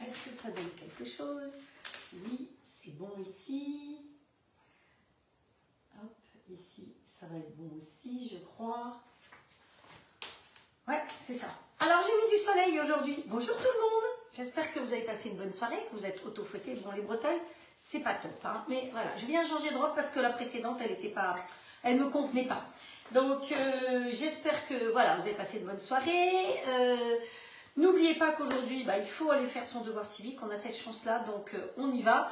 est-ce que ça donne quelque chose? Oui, c'est bon ici. Hop, ici, ça va être bon aussi, je crois. Ouais, c'est ça. Alors, j'ai mis du soleil aujourd'hui. Bonjour tout le monde. J'espère que vous avez passé une bonne soirée, que vous êtes auto-fouettés devant les bretelles. C'est pas top, hein. Mais voilà, je viens changer de robe parce que la précédente, elle me convenait pas. Donc, j'espère que, voilà, vous avez passé une bonne soirée. N'oubliez pas qu'aujourd'hui, il faut aller faire son devoir civique. On a cette chance-là, donc on y va.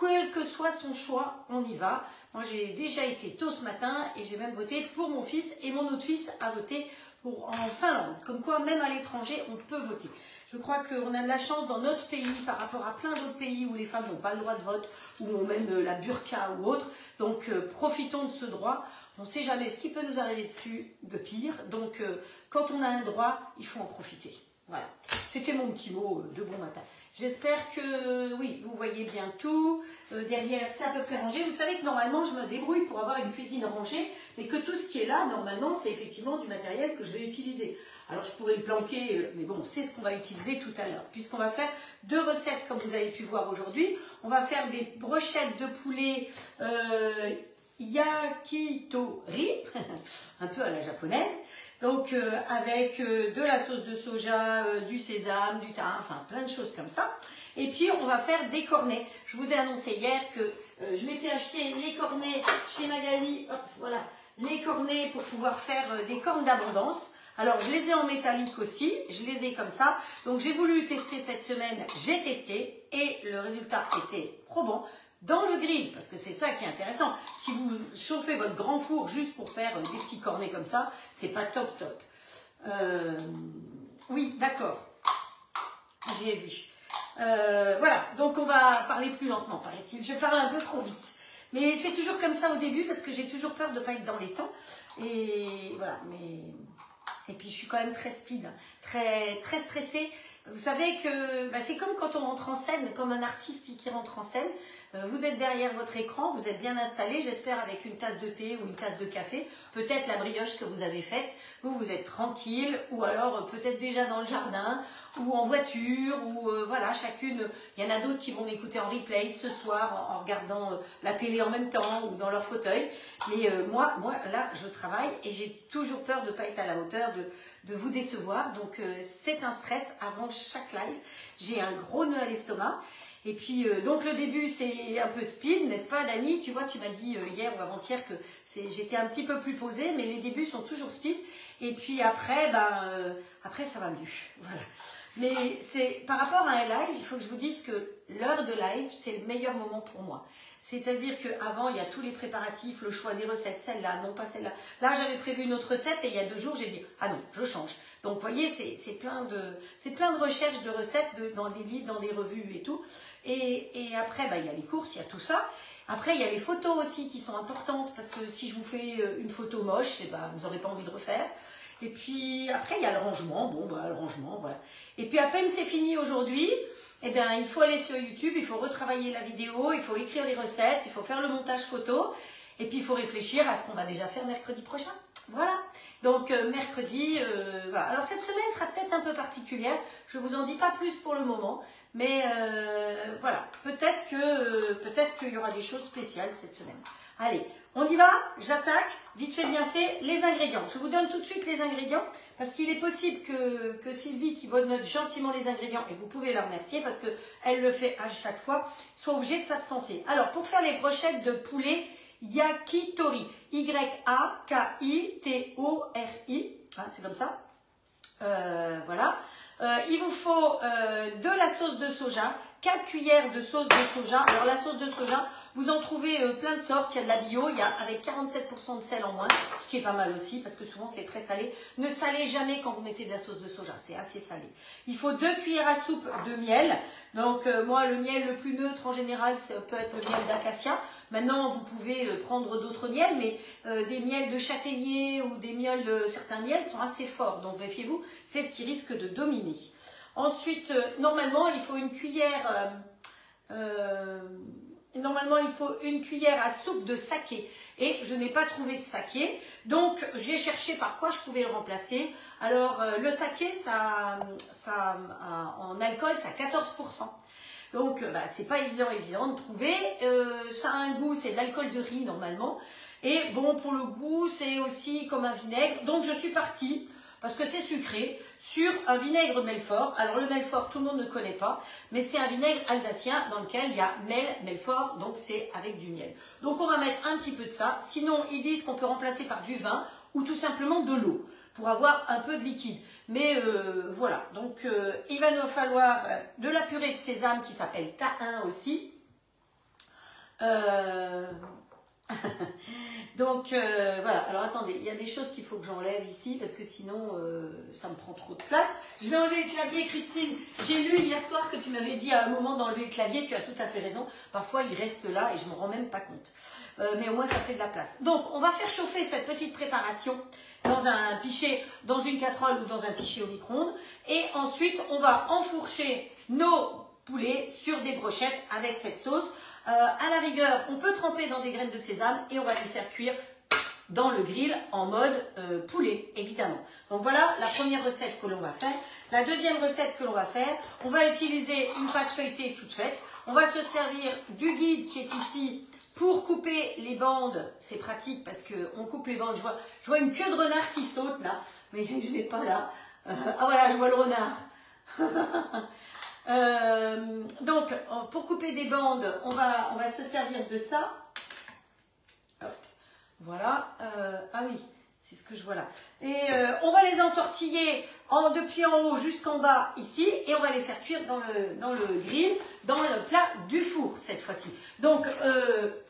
Quel que soit son choix, on y va. Moi, j'ai déjà été tôt ce matin et j'ai même voté pour mon fils. Et mon autre fils a voté en Finlande. Comme quoi, même à l'étranger, on peut voter. Je crois qu'on a de la chance dans notre pays par rapport à plein d'autres pays où les femmes n'ont pas le droit de vote, ou ont même la burqa ou autre. Donc, profitons de ce droit. On ne sait jamais ce qui peut nous arriver dessus de pire. Donc, quand on a un droit, il faut en profiter. Voilà, c'était mon petit mot de bon matin. J'espère que, oui, vous voyez bien tout. Derrière, c'est à peu près rangé. Vous savez que normalement, je me débrouille pour avoir une cuisine rangée, mais que tout ce qui est là, normalement, c'est effectivement du matériel que je vais utiliser. Alors, je pourrais le planquer, mais bon, c'est ce qu'on va utiliser tout à l'heure. Puisqu'on va faire 2 recettes, comme vous avez pu voir aujourd'hui. On va faire des brochettes de poulet yakitori, un peu à la japonaise. Donc, avec de la sauce de soja, du sésame, du thym, enfin plein de choses comme ça. Et puis, on va faire des cornets. Je vous ai annoncé hier que je m'étais acheté les cornets chez Magali. Hop, voilà, les cornets pour pouvoir faire des cornes d'abondance. Alors, je les ai en métallique aussi, je les ai comme ça. Donc, j'ai voulu tester cette semaine, j'ai testé et le résultat était probant. Dans le grill, parce que c'est ça qui est intéressant. Si vous chauffez votre grand four juste pour faire des petits cornets comme ça, c'est pas top top. Oui, d'accord. J'ai vu. Voilà, donc on va parler plus lentement, paraît-il. Je parle un peu trop vite. Mais c'est toujours comme ça au début, parce que j'ai toujours peur de ne pas être dans les temps. Et voilà, mais... Et puis je suis quand même très speed, très stressée. Vous savez que c'est comme quand on rentre en scène, comme un artiste qui rentre en scène. Vous êtes derrière votre écran, vous êtes bien installé, j'espère avec une tasse de thé ou une tasse de café, peut-être la brioche que vous avez faite, vous êtes tranquille, ou alors peut-être déjà dans le jardin, ou en voiture, ou voilà, chacune, il y en a d'autres qui vont m'écouter en replay ce soir, en regardant la télé en même temps, ou dans leur fauteuil, mais moi là, je travaille, et j'ai toujours peur de ne pas être à la hauteur, de vous décevoir, donc c'est un stress avant chaque live, j'ai un gros nœud à l'estomac. Et puis, donc le début, c'est un peu speed, n'est-ce pas, Dani? Tu vois, tu m'as dit hier ou avant-hier que j'étais un petit peu plus posée, mais les débuts sont toujours speed. Et puis après, après ça va mieux. Voilà. Mais c'est par rapport à un live, il faut que je vous dise que l'heure de live, c'est le meilleur moment pour moi. C'est-à-dire qu'avant, il y a tous les préparatifs, le choix des recettes, celle-là, non pas celle-là. Là, j'avais prévu une autre recette et il y a 2 jours, j'ai dit, ah non, je change. Donc, vous voyez, c'est plein de recherches de recettes dans des livres, dans des revues et tout. Et après, il y a les courses, il y a tout ça. Après, il y a les photos aussi qui sont importantes parce que si je vous fais une photo moche, vous n'aurez pas envie de refaire. Et puis, après, il y a le rangement. Bon, le rangement, voilà. Et puis, à peine c'est fini aujourd'hui, il faut aller sur YouTube, il faut retravailler la vidéo, il faut écrire les recettes, il faut faire le montage photo. Et puis, il faut réfléchir à ce qu'on va déjà faire mercredi prochain. Voilà. Donc, mercredi, voilà. Alors, cette semaine sera peut-être un peu particulière. Je ne vous en dis pas plus pour le moment. Mais voilà. Peut-être qu'il y aura des choses spéciales cette semaine. Allez, on y va. J'attaque. Vite fait, bien fait. Les ingrédients. Je vous donne tout de suite les ingrédients. Parce qu'il est possible que Sylvie, qui vous note gentiment les ingrédients, et vous pouvez la remercier parce qu'elle le fait à chaque fois, soit obligée de s'absenter. Alors, pour faire les brochettes de poulet yakitori, Y-A-K-I-T-O-R-I, c'est comme ça, voilà. Il vous faut de la sauce de soja, 4 cuillères de sauce de soja. Alors la sauce de soja, vous en trouvez plein de sortes, il y a de la bio, il y a avec 47% de sel en moins, ce qui est pas mal aussi parce que souvent c'est très salé. Ne salez jamais quand vous mettez de la sauce de soja, c'est assez salé. Il faut 2 cuillères à soupe de miel. Donc moi le miel le plus neutre en général, ça peut être le miel d'acacia. Maintenant, vous pouvez prendre d'autres miels, mais des miels de châtaignier ou des miels, certains miels sont assez forts. Donc, méfiez-vous, c'est ce qui risque de dominer. Ensuite, normalement, il faut une cuillère normalement, il faut une cuillère à soupe de saké. Et je n'ai pas trouvé de saké. Donc, j'ai cherché par quoi je pouvais le remplacer. Alors, le saké, en alcool, ça a 14%. Donc, c'est pas évident de trouver. Ça a un goût, c'est de l'alcool de riz normalement. Et bon, pour le goût, c'est aussi comme un vinaigre. Donc, je suis partie, parce que c'est sucré, sur un vinaigre Melfort. Alors, le Melfort, tout le monde ne connaît pas, mais c'est un vinaigre alsacien dans lequel il y a Melfort, donc c'est avec du miel. Donc, on va mettre un petit peu de ça. Sinon, ils disent qu'on peut remplacer par du vin ou tout simplement de l'eau pour avoir un peu de liquide. Mais voilà, donc il va nous falloir de la purée de sésame qui s'appelle Tahin aussi. Donc voilà, alors attendez, il y a des choses qu'il faut que j'enlève ici parce que sinon ça me prend trop de place. Je vais enlever le clavier, Christine. J'ai lu hier soir que tu m'avais dit à un moment d'enlever le clavier, tu as tout à fait raison. Parfois il reste là et je ne me rends même pas compte. Mais au moins ça fait de la place. Donc on va faire chauffer cette petite préparation dans un pichet, dans une casserole ou dans un pichet au micro-ondes. Et ensuite on va enfourcher nos poulets sur des brochettes avec cette sauce. À la rigueur, on peut tremper dans des graines de sésame et on va les faire cuire dans le grill en mode poulet, évidemment. Donc voilà la première recette que l'on va faire. La deuxième recette que l'on va faire, on va utiliser une pâte feuilletée toute faite. On va se servir du guide qui est ici pour couper les bandes. C'est pratique parce qu'on coupe les bandes. Je vois une queue de renard qui saute là, mais je ne l'ai pas là. Ah voilà, je vois le renard. Donc, pour couper des bandes, on va se servir de ça. Hop, voilà. Ah oui, c'est ce que je vois là. Et on va les entortiller depuis en haut jusqu'en bas ici. Et on va les faire cuire dans le grill, dans le plat du four cette fois-ci. Donc,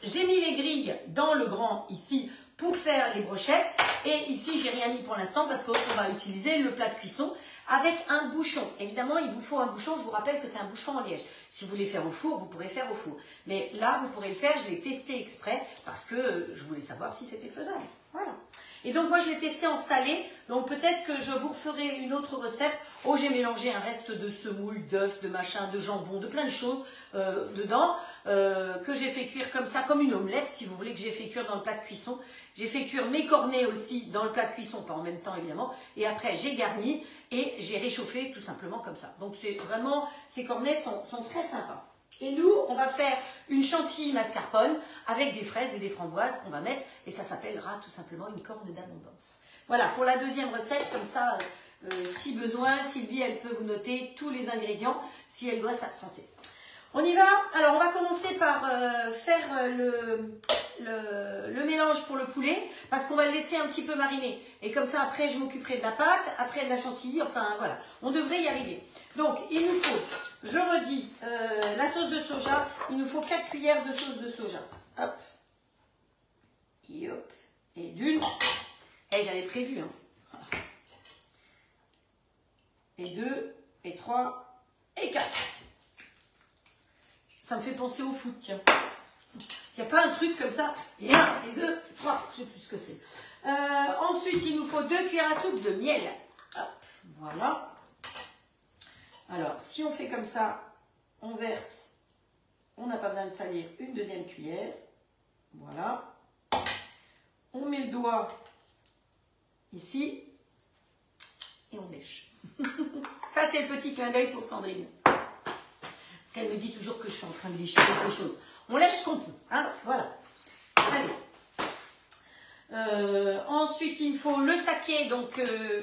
j'ai mis les grilles dans le grand ici pour faire les brochettes. Et ici, j'ai rien mis pour l'instant parce qu'on va utiliser le plat de cuisson avec un bouchon. Évidemment, il vous faut un bouchon. Je vous rappelle que c'est un bouchon en liège. Si vous voulez faire au four, vous pourrez faire au four. Mais là, vous pourrez le faire. Je l'ai testé exprès parce que je voulais savoir si c'était faisable. Voilà. Et donc, moi, je l'ai testé en salé. Donc, peut-être que je vous referai une autre recette. Oh, j'ai mélangé un reste de semoule, d'œufs, de machin, de jambon, de plein de choses dedans que j'ai fait cuire comme ça, comme une omelette, si vous voulez, que j'ai fait cuire dans le plat de cuisson. J'ai fait cuire mes cornets aussi dans le plat de cuisson, pas en même temps, évidemment. Et après, j'ai garni. Et j'ai réchauffé tout simplement comme ça. Donc c'est vraiment, ces cornets sont très sympas. Et nous, on va faire une chantilly mascarpone avec des fraises et des framboises qu'on va mettre. Et ça s'appellera tout simplement une corne d'abondance. Voilà, pour la deuxième recette, comme ça, si besoin, Sylvie, elle peut vous noter tous les ingrédients si elle doit s'absenter. On y va. Alors, on va commencer par faire le mélange pour le poulet, parce qu'on va le laisser un petit peu mariner. Et comme ça, après, je m'occuperai de la pâte, après de la chantilly, enfin, voilà. On devrait y arriver. Donc, il nous faut, je redis, la sauce de soja. Il nous faut 4 cuillères de sauce de soja. Hop. Et hop. Et d'une. Et j'avais prévu, hein. Et 2, et 3, et 4. Ça me fait penser au foot, tiens. Il n'y a pas un truc comme ça. Et 1, et 2, et 3. Je ne sais plus ce que c'est. Ensuite, il nous faut 2 cuillères à soupe de miel. Hop, voilà. Alors, si on fait comme ça, on verse. On n'a pas besoin de salir. Une deuxième cuillère. Voilà. On met le doigt ici. Et on lèche. Ça, c'est le petit clin d'œil pour Sandrine. Parce qu'elle me dit toujours que je suis en train de lécher quelque chose. On lèche ce qu'on peut. Hein, voilà. Allez. Ensuite, il me faut le saké. Donc,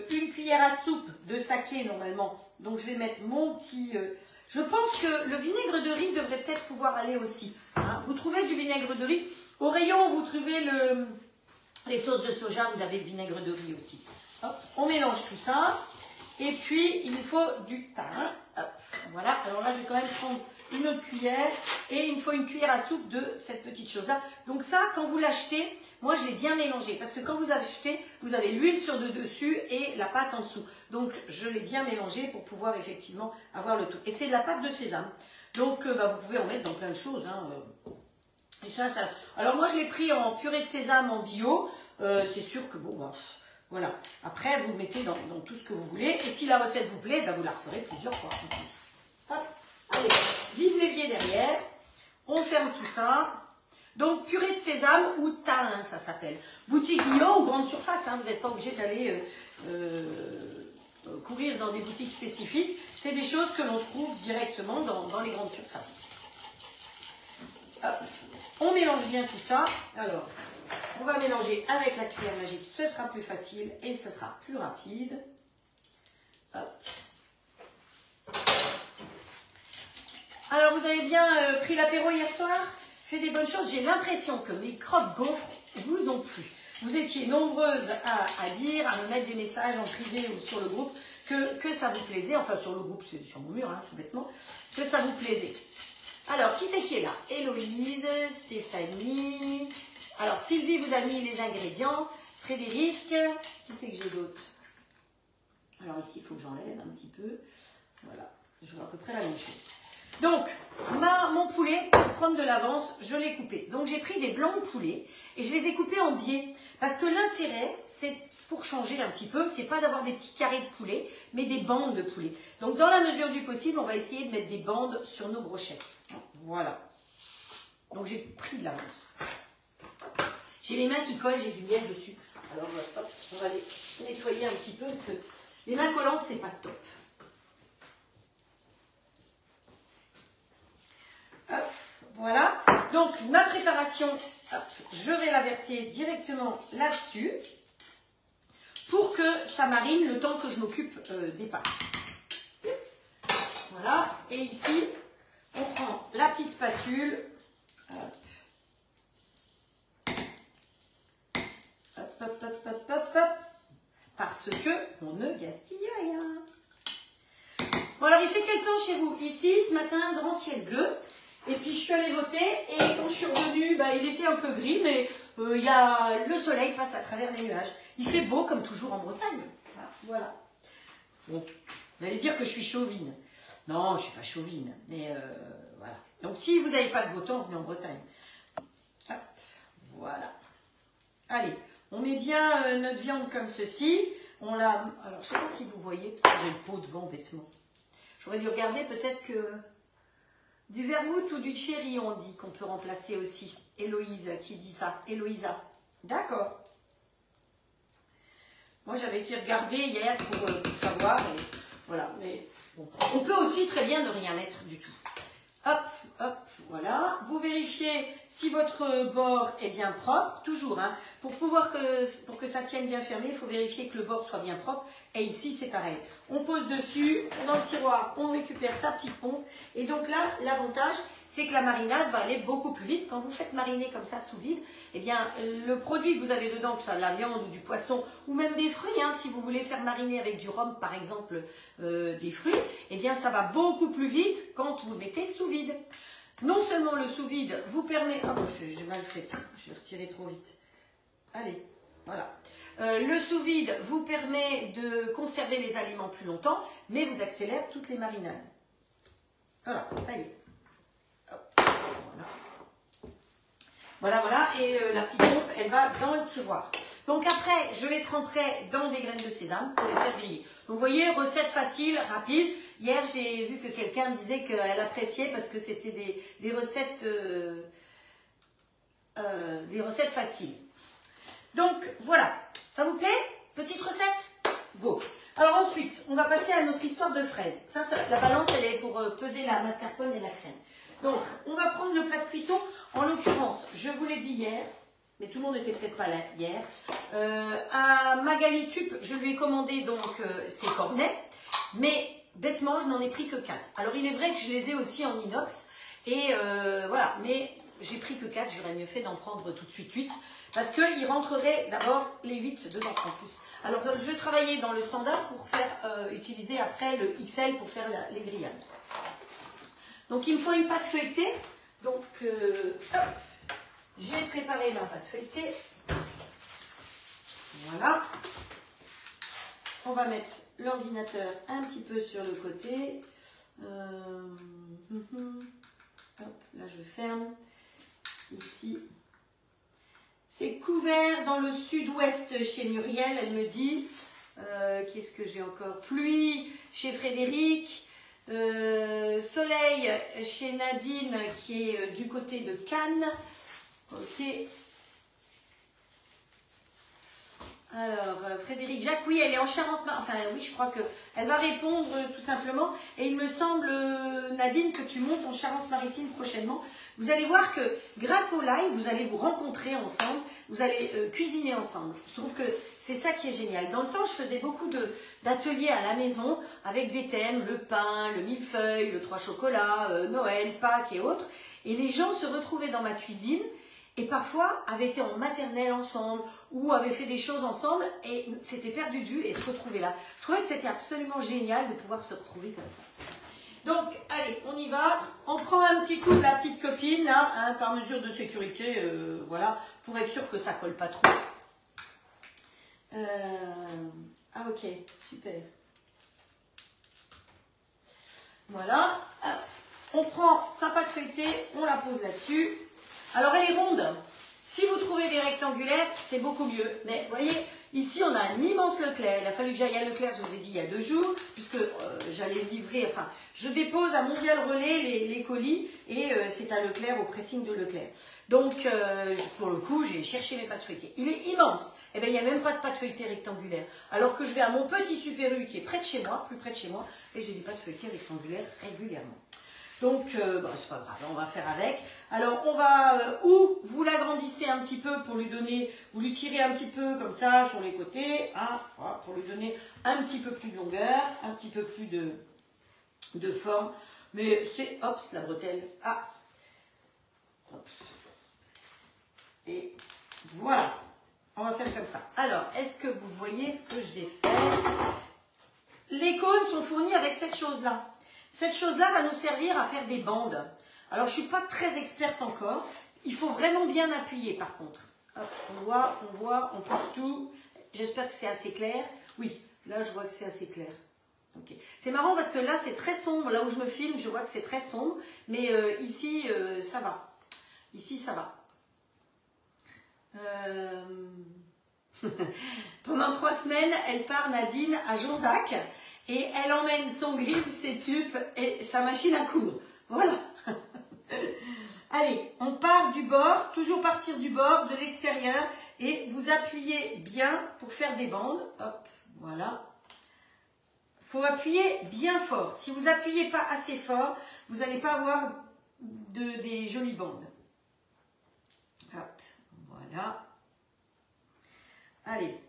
une cuillère à soupe de saké, normalement. Donc, je vais mettre mon petit... Je pense que le vinaigre de riz devrait peut-être pouvoir aller aussi. Hein. Vous trouvez du vinaigre de riz. Au rayon, vous trouvez les sauces de soja. Vous avez le vinaigre de riz aussi. Hop. On mélange tout ça. Et puis, il nous faut du thym. Hop, voilà. Alors là, je vais quand même prendre une autre cuillère. Et il me faut une cuillère à soupe de cette petite chose-là. Donc ça, quand vous l'achetez, moi, je l'ai bien mélangé. Parce que quand vous achetez, vous avez l'huile sur le dessus et la pâte en dessous. Donc, je l'ai bien mélangé pour pouvoir effectivement avoir le tout. Et c'est de la pâte de sésame. Donc, vous pouvez en mettre dans plein de choses. Hein. Et ça... Alors, moi, je l'ai pris en purée de sésame en bio. C'est sûr que, bon... Voilà. Après, vous le mettez dans tout ce que vous voulez. Et si la recette vous plaît, vous la referez plusieurs fois en plus. Hop. Allez, vive l'évier derrière. On ferme tout ça. Donc, purée de sésame ou thym, ça s'appelle. Boutique bio ou grande surface, hein, vous n'êtes pas obligé d'aller courir dans des boutiques spécifiques. C'est des choses que l'on trouve directement dans les grandes surfaces. Hop. On mélange bien tout ça. Alors, on va mélanger avec la cuillère magique. Ce sera plus facile et ce sera plus rapide. Hop. Alors, vous avez bien pris l'apéro hier soir? Fait des bonnes choses. J'ai l'impression que mes crottes gaufres vous ont plu. Vous étiez nombreuses à dire, à me mettre des messages en privé ou sur le groupe que ça vous plaisait. Enfin, sur le groupe, c'est sur mon mur, hein, tout bêtement. Que ça vous plaisait. Alors, qui c'est qui est là? Héloïse, Stéphanie. Alors, Sylvie vous a mis les ingrédients. Frédéric. Qui c'est que j'ai d'autre? Alors ici, il faut que j'enlève un petit peu. Voilà, je vois à peu près la même chose. Donc, mon poulet, pour prendre de l'avance, je l'ai coupé. Donc, j'ai pris des blancs de poulet et je les ai coupés en biais. Parce que l'intérêt, c'est pour changer un petit peu, c'est pas d'avoir des petits carrés de poulet, mais des bandes de poulet. Donc, dans la mesure du possible, on va essayer de mettre des bandes sur nos brochettes. Voilà. Donc, j'ai pris de l'avance. J'ai les mains qui collent, j'ai du miel dessus. Alors, hop, on va les nettoyer un petit peu parce que les mains collantes, c'est pas top. Hop, voilà. Donc, ma préparation, hop, je vais la verser directement là-dessus pour que ça marine le temps que je m'occupe des pâtes. Voilà. Et ici, on prend la petite spatule. Hop. Hop, hop, hop, hop, hop, hop. Parce que on ne gaspille rien. Bon, alors, il fait quel temps chez vous? Ici, ce matin, grand ciel bleu. Et puis, je suis allée voter et quand je suis revenue, il était un peu gris, mais le soleil passe à travers les nuages. Il fait beau, comme toujours en Bretagne. Voilà. Bon, vous allez dire que je suis chauvine. Non, je ne suis pas chauvine, mais voilà. Donc, si vous n'avez pas de beau temps, venez en Bretagne. Hop, voilà. Allez, on met bien notre viande comme ceci. On la... Alors, je ne sais pas si vous voyez, parce que j'ai le pot devant, bêtement. J'aurais dû regarder, peut-être que... Du vermouth ou du cherry, on dit qu'on peut remplacer aussi. Héloïse qui dit ça. Héloïsa. D'accord. Moi, j'avais été regarder hier pour savoir. Et voilà. Mais bon. On peut aussi très bien ne rien mettre du tout. Hop, hop, voilà. Vous vérifiez si votre bord est bien propre. Toujours, hein. Pour que ça tienne bien fermé, il faut vérifier que le bord soit bien propre. Et ici, c'est pareil. On pose dessus, dans le tiroir, on récupère sa petite pompe. Et donc là, l'avantage, c'est que la marinade va aller beaucoup plus vite. Quand vous faites mariner comme ça sous vide, eh bien, le produit que vous avez dedans, que ce soit de la viande ou du poisson, ou même des fruits, hein, si vous voulez faire mariner avec du rhum, par exemple, des fruits, eh bien, ça va beaucoup plus vite quand vous le mettez sous vide. Non seulement le sous vide vous permet... Ah bon, j'ai mal fait, je l'ai retiré trop vite. Allez, voilà. Le sous-vide vous permet de conserver les aliments plus longtemps, mais vous accélère toutes les marinades. Voilà, ça y est. Hop, voilà. Voilà, et la petite pompe, elle va dans le tiroir. Donc après, je les tremperai dans des graines de sésame pour les faire griller. Donc vous voyez, recette facile, rapide. Hier, j'ai vu que quelqu'un disait qu'elle appréciait parce que c'était des recettes faciles. Donc voilà, ça vous plaît? Petite recette? Go! Alors ensuite, on va passer à notre histoire de fraises. Ça, la balance, elle est pour peser la mascarpone et la crème. Donc, on va prendre le plat de cuisson. En l'occurrence, je vous l'ai dit hier, mais tout le monde n'était peut-être pas là hier. À Magali Tup, je lui ai commandé donc ses cornets, mais bêtement, je n'en ai pris que 4. Alors, il est vrai que je les ai aussi en inox, et voilà, mais j'ai pris que 4, j'aurais mieux fait d'en prendre tout de suite 8. Parce qu'il rentrerait d'abord les 8 dedans en plus. Alors, je vais travailler dans le standard pour faire utiliser après le XL pour faire les grillades. Donc, il me faut une pâte feuilletée. Donc, hop, j'ai préparé ma pâte feuilletée. Voilà. On va mettre l'ordinateur un petit peu sur le côté. Hop, là, je ferme. Ici. C'est couvert dans le sud-ouest chez Muriel, elle me dit. Qu'est-ce que j'ai encore? Pluie chez Frédéric. Soleil chez Nadine qui est du côté de Cannes. Ok. Alors, Frédéric Jacques, oui, elle est en Charente-Maritime. Enfin, oui, je crois qu'elle va répondre tout simplement. Et il me semble, Nadine, que tu montes en Charente-Maritime prochainement. Vous allez voir que grâce au live, vous allez vous rencontrer ensemble. Vous allez cuisiner ensemble. Je trouve que c'est ça qui est génial. Dans le temps, je faisais beaucoup d'ateliers à la maison avec des thèmes, le pain, le millefeuille, le 3 chocolats, Noël, Pâques et autres. Et les gens se retrouvaient dans ma cuisine et parfois avaient été en maternelle ensemble ou avaient fait des choses ensemble et s'étaient perdus de vue et se retrouvaient là. Je trouvais que c'était absolument génial de pouvoir se retrouver comme ça. Donc, allez, on y va. On prend un petit coup de la petite copine, là, hein, par mesure de sécurité, voilà, pour être sûr que ça colle pas trop. Ah, ok, super. Voilà. Hop. On prend sa pâte feuilletée, on la pose là-dessus. Alors, elle est ronde. Si vous trouvez des rectangulaires, c'est beaucoup mieux. Mais vous voyez, ici, on a un immense Leclerc. Il a fallu que j'aille à Leclerc, je vous ai dit, il y a 2 jours, puisque j'allais livrer, enfin, je dépose à Mondial Relais les colis, et c'est à Leclerc, au pressing de Leclerc. Donc, pour le coup, j'ai cherché mes pâtes feuilletées. Il est immense. Eh bien, il n'y a même pas de pâte feuilletée rectangulaire. Alors que je vais à mon petit Super U, qui est près de chez moi, plus près de chez moi, et j'ai des pâtes feuilletées rectangulaires régulièrement. Donc, bah, c'est pas grave, on va faire avec. Alors, on va, ou vous l'agrandissez un petit peu pour lui donner, vous lui tirez un petit peu comme ça sur les côtés, hein, voilà, pour lui donner un petit peu plus de longueur, un petit peu plus de forme. Mais c'est, hop, la bretelle. Ah, hop. Et voilà, on va faire comme ça. Alors, est-ce que vous voyez ce que je vais faire? Les cônes sont fournis avec cette chose-là. Cette chose-là va nous servir à faire des bandes. Alors, je ne suis pas très experte encore. Il faut vraiment bien appuyer, par contre. Hop, on voit, on pousse tout. J'espère que c'est assez clair. Oui, là, je vois que c'est assez clair. Okay. C'est marrant parce que là, c'est très sombre. Là où je me filme, je vois que c'est très sombre. Mais ici, ça va. Ici, ça va. Pendant 3 semaines, elle part, Nadine, à Jonzac. Et elle emmène son grill, ses tubes et sa machine à coudre. Voilà. Allez, on part du bord, toujours partir du bord, de l'extérieur. Et vous appuyez bien pour faire des bandes. Hop, voilà. Il faut appuyer bien fort. Si vous appuyez pas assez fort, vous n'allez pas avoir des jolies bandes. Hop, voilà. Allez,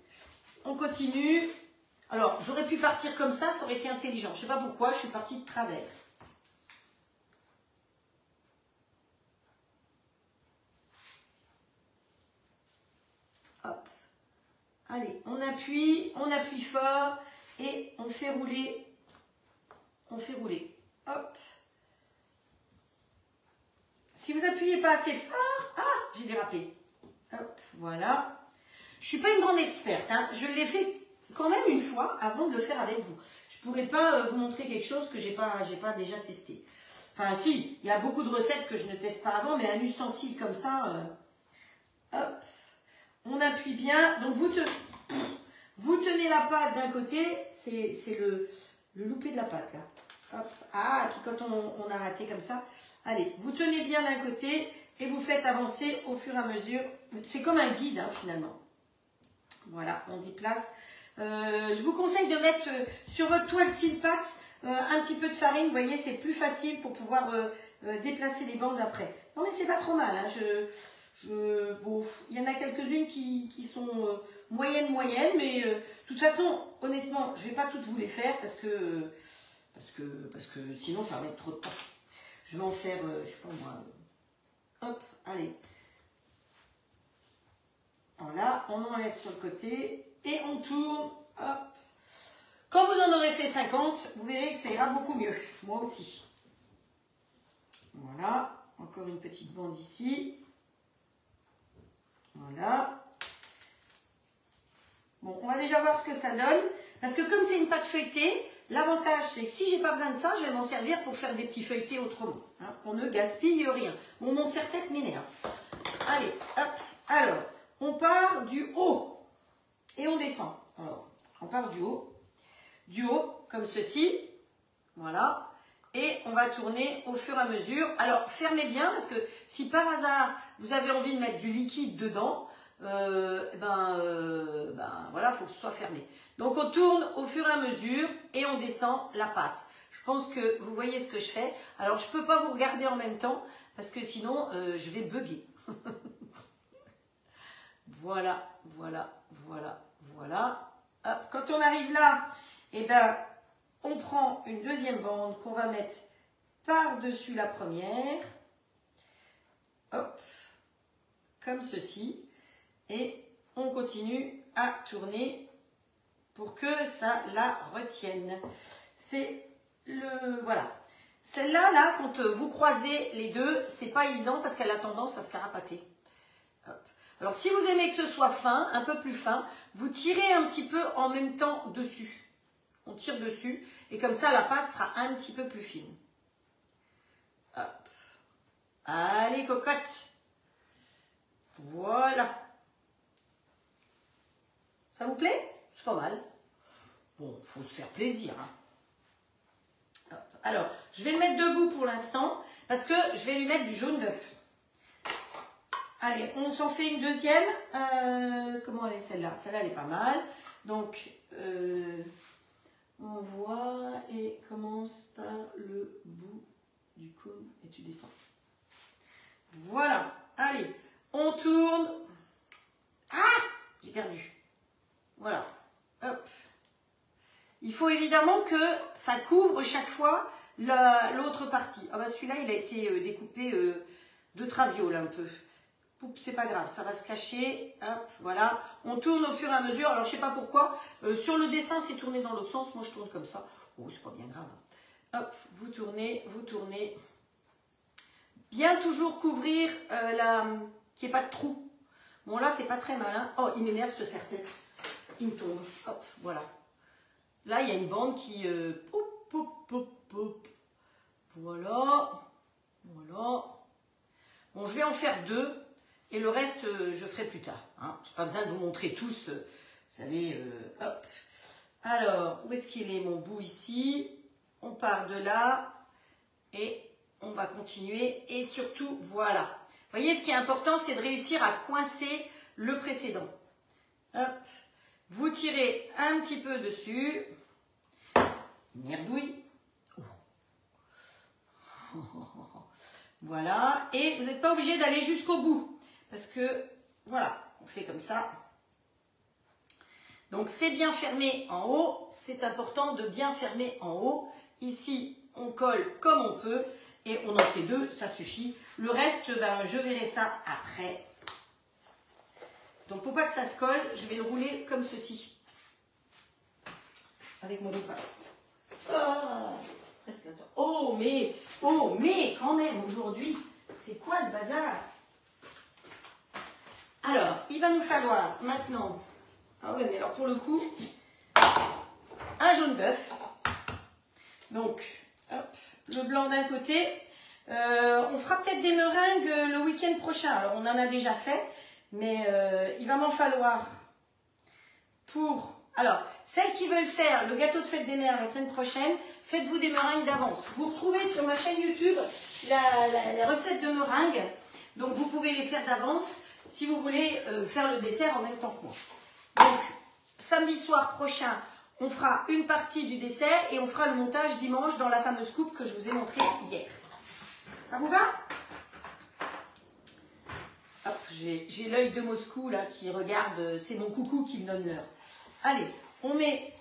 on continue. Alors, j'aurais pu partir comme ça aurait été intelligent. Je ne sais pas pourquoi, je suis partie de travers. Hop. Allez, on appuie fort et on fait rouler. On fait rouler. Hop. Si vous appuyez pas assez fort, ah, j'ai dérapé. Hop, voilà. Je ne suis pas une grande experte, hein. Je l'ai fait quand même une fois avant de le faire avec vous. Je ne pourrais pas vous montrer quelque chose que j'ai pas déjà testé. Enfin, si, il y a beaucoup de recettes que je ne teste pas avant, mais un ustensile comme ça, hop, on appuie bien. Donc, vous tenez la pâte d'un côté, c'est le loupé de la pâte, là. Hop, ah, et puis quand on a raté comme ça, allez, vous tenez bien d'un côté et vous faites avancer au fur et à mesure. C'est comme un guide, hein, finalement. Voilà, on déplace. Je vous conseille de mettre sur votre toile cile-pâte un petit peu de farine. Vous voyez, c'est plus facile pour pouvoir déplacer les bandes après. Non, mais c'est pas trop mal. Hein. Bon, il y en a quelques-unes qui sont moyennes, mais de toute façon, honnêtement, je ne vais pas toutes vous les faire parce que sinon, ça va mettre trop de temps. Je vais en faire, je sais pas moi. Hop, allez. Voilà, on enlève sur le côté. Et on tourne, hop. Quand vous en aurez fait 50, vous verrez que ça ira beaucoup mieux. Moi aussi. Voilà, encore une petite bande ici. Voilà. Bon, on va déjà voir ce que ça donne. Parce que comme c'est une pâte feuilletée, l'avantage c'est que si j'ai pas besoin de ça, je vais m'en servir pour faire des petits feuilletés autrement. Hein, on ne gaspille rien. Mon serre-tête m'énerve. Allez, hop. Alors, on part du haut. Et on descend. Alors, on part du haut, comme ceci. Voilà. et on va tourner au fur et à mesure. Alors, fermez bien parce que si par hasard, vous avez envie de mettre du liquide dedans, voilà, il faut que ce soit fermé. Donc, on tourne au fur et à mesure et on descend la pâte. Je pense que vous voyez ce que je fais. Alors, je ne peux pas vous regarder en même temps parce que sinon, je vais bugger. Voilà, voilà, voilà, voilà. Hop, quand on arrive là, eh ben, on prend une deuxième bande qu'on va mettre par-dessus la première. Hop, comme ceci. Et on continue à tourner pour que ça la retienne. C'est le... Voilà. Celle-là, là, quand vous croisez les deux, c'est pas évident parce qu'elle a tendance à se carapater. Hop. Alors, si vous aimez que ce soit fin, un peu plus fin, vous tirez un petit peu en même temps dessus. On tire dessus et comme ça, la pâte sera un petit peu plus fine. Hop. Allez, cocotte. Voilà. Ça vous plaît? C'est pas mal. Bon, il faut se faire plaisir. Hein. Hop. Alors, je vais le mettre debout pour l'instant parce que je vais lui mettre du jaune d'œuf. Allez, on s'en fait une deuxième. Comment elle est celle-là? Celle-là, elle est pas mal. Donc, on voit et commence par le bout du cône et tu descends. Voilà. Allez, on tourne. Ah! J'ai perdu. Voilà. Hop. Il faut évidemment que ça couvre chaque fois l'autre partie. Ah bah celui-là, il a été découpé de traviole un peu. C'est pas grave, ça va se cacher. Hop, voilà. On tourne au fur et à mesure. Alors, je sais pas pourquoi. Sur le dessin, c'est tourné dans l'autre sens. Moi, je tourne comme ça. Oh, c'est pas bien grave. Hop, vous tournez, vous tournez. Bien toujours couvrir qu'il n'y ait pas de trou. Bon, là, c'est pas très malin. Oh, il m'énerve ce serre-tête. Il me tombe. Hop, voilà. Là, il y a une bande qui... Pop, pop, pop, pop. Voilà. Voilà. Bon, je vais en faire deux. Et le reste, je ferai plus tard. Hein. Je n'ai pas besoin de vous montrer tous. Vous savez, hop. Alors, où est-ce qu'il est mon bout ici? On part de là. Et on va continuer. Et surtout, voilà. Vous voyez, ce qui est important, c'est de réussir à coincer le précédent. Hop. Vous tirez un petit peu dessus. Merdouille. Voilà. Et vous n'êtes pas obligé d'aller jusqu'au bout. Parce que, voilà, on fait comme ça. Donc, c'est bien fermé en haut. C'est important de bien fermer en haut. Ici, on colle comme on peut. Et on en fait deux, ça suffit. Le reste, ben, je verrai ça après. Donc, pour pas que ça se colle, je vais le rouler comme ceci. Avec mon dépasse. Oh, mais quand même, aujourd'hui, c'est quoi ce bazar? Alors, il va nous falloir maintenant, ah ouais, mais alors pour le coup, un jaune d'œuf. Donc, hop, le blanc d'un côté. On fera peut-être des meringues le week-end prochain. Alors, on en a déjà fait, mais il va m'en falloir pour... Alors, celles qui veulent faire le gâteau de fête des mères la semaine prochaine, faites-vous des meringues d'avance. Vous retrouvez sur ma chaîne YouTube les recettes de meringues. Donc, vous pouvez les faire d'avance si vous voulez faire le dessert en même temps que moi. Donc, samedi soir prochain, on fera une partie du dessert et on fera le montage dimanche dans la fameuse coupe que je vous ai montrée hier. Ça vous va? Hop, j'ai l'œil de Moscou là qui regarde, c'est mon coucou qui me donne l'heure. Allez, on met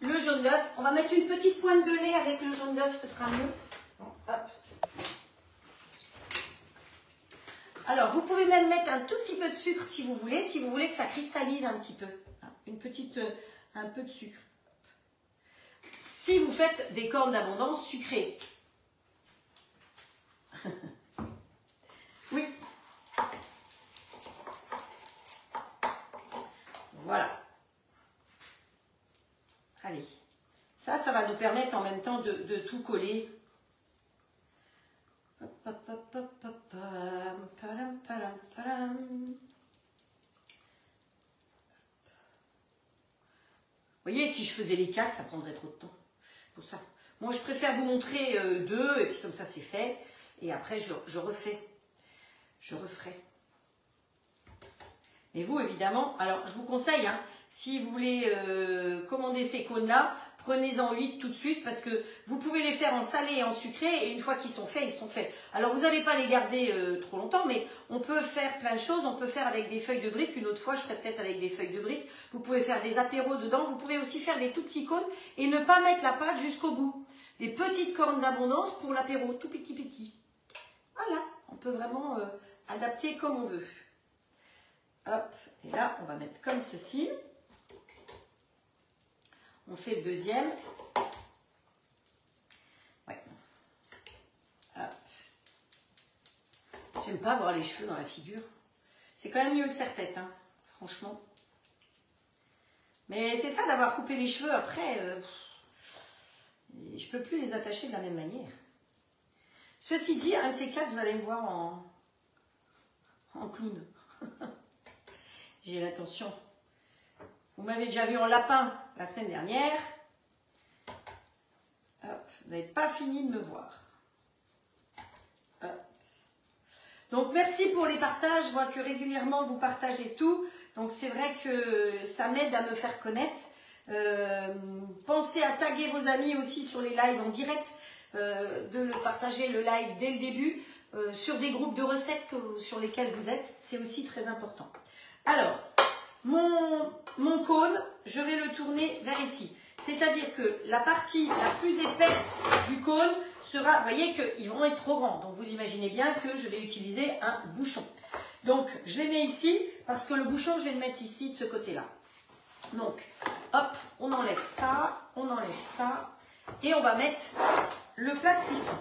le jaune d'œuf. On va mettre une petite pointe de lait avec le jaune d'œuf, ce sera mieux. Hop. Alors, vous pouvez même mettre un tout petit peu de sucre si vous voulez que ça cristallise un petit peu. Un peu de sucre. Si vous faites des cornes d'abondance sucrées. Oui. Voilà. Allez. Ça va nous permettre en même temps de tout coller. Vous voyez, si je faisais les 4, ça prendrait trop de temps. Pour ça. Moi, je préfère vous montrer 2, et puis comme ça, c'est fait. Et après, je refais. Je referai. Et vous, évidemment, alors je vous conseille, hein, si vous voulez commander ces cônes-là, prenez-en 8 tout de suite parce que vous pouvez les faire en salé et en sucré et une fois qu'ils sont faits, ils sont faits. Alors vous n'allez pas les garder trop longtemps, mais on peut faire plein de choses. On peut faire avec des feuilles de briques. Une autre fois, je ferai peut-être avec des feuilles de briques. Vous pouvez faire des apéros dedans. Vous pouvez aussi faire des tout petits cônes et ne pas mettre la pâte jusqu'au bout. Des petites cornes d'abondance pour l'apéro, tout petit. Voilà, on peut vraiment adapter comme on veut. Hop, et là, on va mettre comme ceci. On fait le deuxième. Ouais. Hop. J'aime pas avoir les cheveux dans la figure. C'est quand même mieux que serre-tête, hein, franchement. Mais c'est ça d'avoir coupé les cheveux après. Je peux plus les attacher de la même manière. Ceci dit, un de ces quatre, vous allez me voir en clown. J'ai l'intention. Vous m'avez déjà vu en lapin la semaine dernière. Hop, vous n'avez pas fini de me voir. Hop. Donc, merci pour les partages. Je vois que régulièrement, vous partagez tout. Donc, c'est vrai que ça m'aide à me faire connaître. Pensez à taguer vos amis aussi sur les lives en direct. De le partager le live dès le début. Sur des groupes de recettes sur lesquels vous êtes. C'est aussi très important. Alors, mon cône, je vais le tourner vers ici. C'est-à-dire que la partie la plus épaisse du cône sera, vous voyez qu'ils vont être trop grands. Donc, vous imaginez bien que je vais utiliser un bouchon. Donc, je les mets ici parce que le bouchon, je vais le mettre ici de ce côté-là. Donc, hop, on enlève ça et on va mettre le plat de cuisson.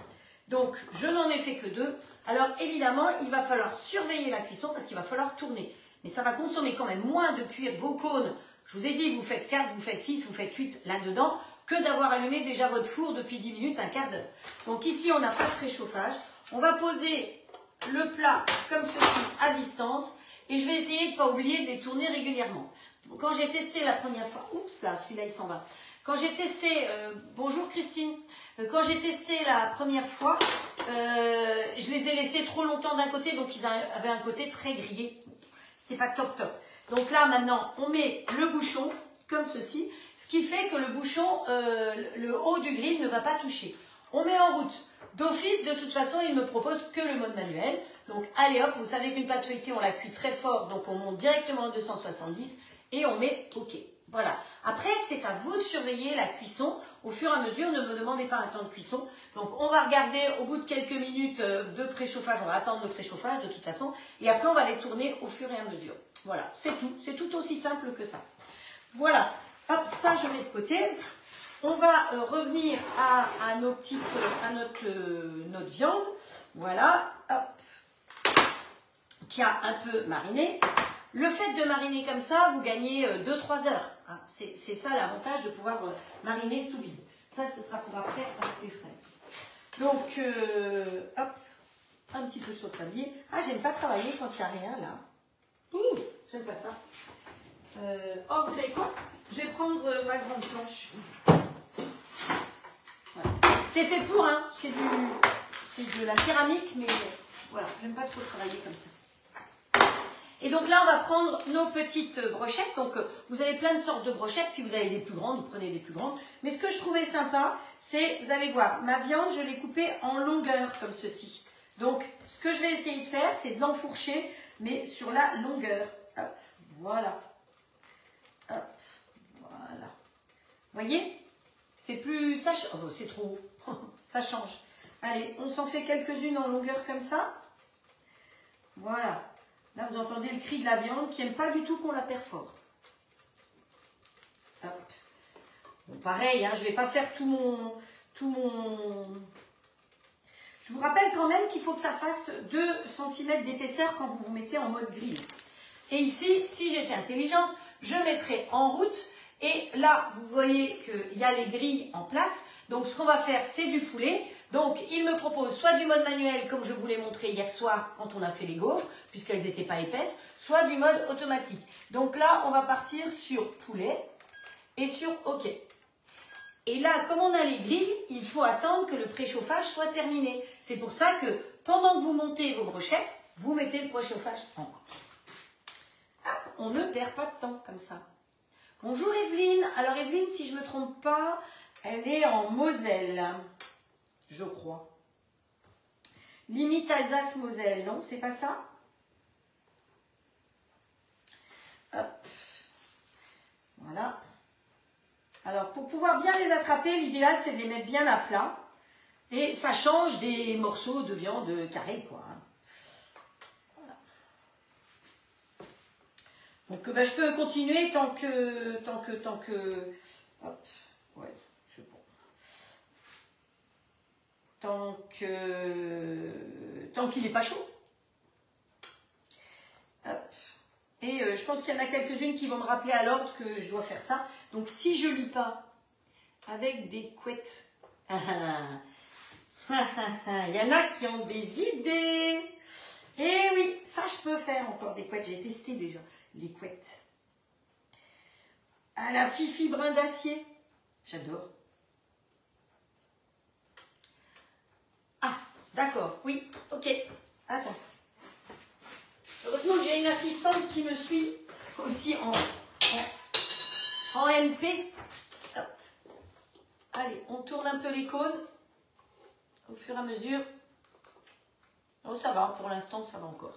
Donc, je n'en ai fait que 2. Alors, évidemment, il va falloir surveiller la cuisson parce qu'il va falloir tourner. Mais ça va consommer quand même moins de cuire vos cônes. Je vous ai dit, vous faites 4, vous faites 6, vous faites 8 là-dedans, que d'avoir allumé déjà votre four depuis 10 minutes, un quart d'heure. Donc ici, on n'a pas de préchauffage. On va poser le plat comme ceci à distance. Et je vais essayer de ne pas oublier de les tourner régulièrement. Quand j'ai testé la première fois, oups là, celui-là il s'en va. Quand j'ai testé, bonjour Christine, quand j'ai testé la première fois, je les ai laissés trop longtemps d'un côté, donc ils avaient un côté très grillé. C'était pas top. Donc là maintenant, on met le bouchon comme ceci, ce qui fait que le bouchon, le haut du grill ne va pas toucher. On met en route. D'office, de toute façon, il me propose que le mode manuel. Donc allez hop, vous savez qu'une pâte feuilletée, on la cuit très fort, donc on monte directement à 270 et on met OK. Voilà. Après, c'est à vous de surveiller la cuisson au fur et à mesure. Ne me demandez pas un temps de cuisson. Donc, on va regarder au bout de quelques minutes de préchauffage. On va attendre le préchauffage de toute façon. Et après, on va les tourner au fur et à mesure. Voilà, c'est tout. C'est tout aussi simple que ça. Voilà. Hop, ça, je mets de côté. On va revenir à notre viande. Voilà. Hop. Qui a un peu mariné. Le fait de mariner comme ça, vous gagnez 2-3 heures. Hein. C'est ça l'avantage de pouvoir mariner sous vide. Ça, ce sera pour après avec les fraises. Donc, hop, un petit peu sur le tablier. Ah, j'aime pas travailler quand il n'y a rien là. Ouh, j'aime pas ça. Oh, vous savez quoi? Je vais prendre ma grande planche. Voilà. C'est fait pour, hein. C'est de la céramique, mais voilà, j'aime pas trop travailler comme ça. Et donc là, on va prendre nos petites brochettes. Donc, vous avez plein de sortes de brochettes. Si vous avez des plus grandes, vous prenez des plus grandes. Mais ce que je trouvais sympa, c'est, vous allez voir, ma viande, je l'ai coupée en longueur, comme ceci. Donc, ce que je vais essayer de faire, c'est de l'enfourcher, mais sur la longueur. Hop, voilà. Hop, voilà. Vous voyez? C'est plus... ça, oh, c'est trop haut. Ça change. Allez, on s'en fait quelques-unes en longueur comme ça. Voilà. Là, vous entendez le cri de la viande qui n'aime pas du tout qu'on la perfore. Hop. Bon, pareil, hein, je ne vais pas faire tout mon... Je vous rappelle quand même qu'il faut que ça fasse 2 cm d'épaisseur quand vous vous mettez en mode grill. Et ici, si j'étais intelligente, je mettrais en route. Et là, vous voyez qu'il y a les grilles en place. Donc, ce qu'on va faire, c'est du poulet. Donc, il me propose soit du mode manuel, comme je vous l'ai montré hier soir quand on a fait les gaufres, puisqu'elles n'étaient pas épaisses, soit du mode automatique. Donc là, on va partir sur poulet et sur OK. Et là, comme on a les grilles, il faut attendre que le préchauffage soit terminé. C'est pour ça que pendant que vous montez vos brochettes, vous mettez le préchauffage en route. Ah, on ne perd pas de temps comme ça. Bonjour Evelyne. Alors Evelyne, si je ne me trompe pas, elle est en Moselle, je crois. Limite Alsace-Moselle, non? C'est pas ça? Hop. Voilà. Alors, pour pouvoir bien les attraper, l'idéal, c'est de les mettre bien à plat. Et ça change des morceaux de viande carrés, quoi. Voilà. Donc, ben, je peux continuer tant que... Hop, ouais, je pense. Tant qu'il n'est pas chaud. Hop. Et je pense qu'il y en a quelques-unes qui vont me rappeler à l'ordre que je dois faire ça. Donc, si je ne lis pas avec des couettes, il y en a qui ont des idées. Et oui, ça, je peux faire encore des couettes. J'ai testé déjà les couettes. À la Fifi brin d'acier. J'adore. Ah, d'accord. Oui, ok. Attends. Heureusement que j'ai une assistante qui me suit aussi en MP. Hop. Allez, on tourne un peu les cônes au fur et à mesure. Oh, ça va, pour l'instant, ça va encore.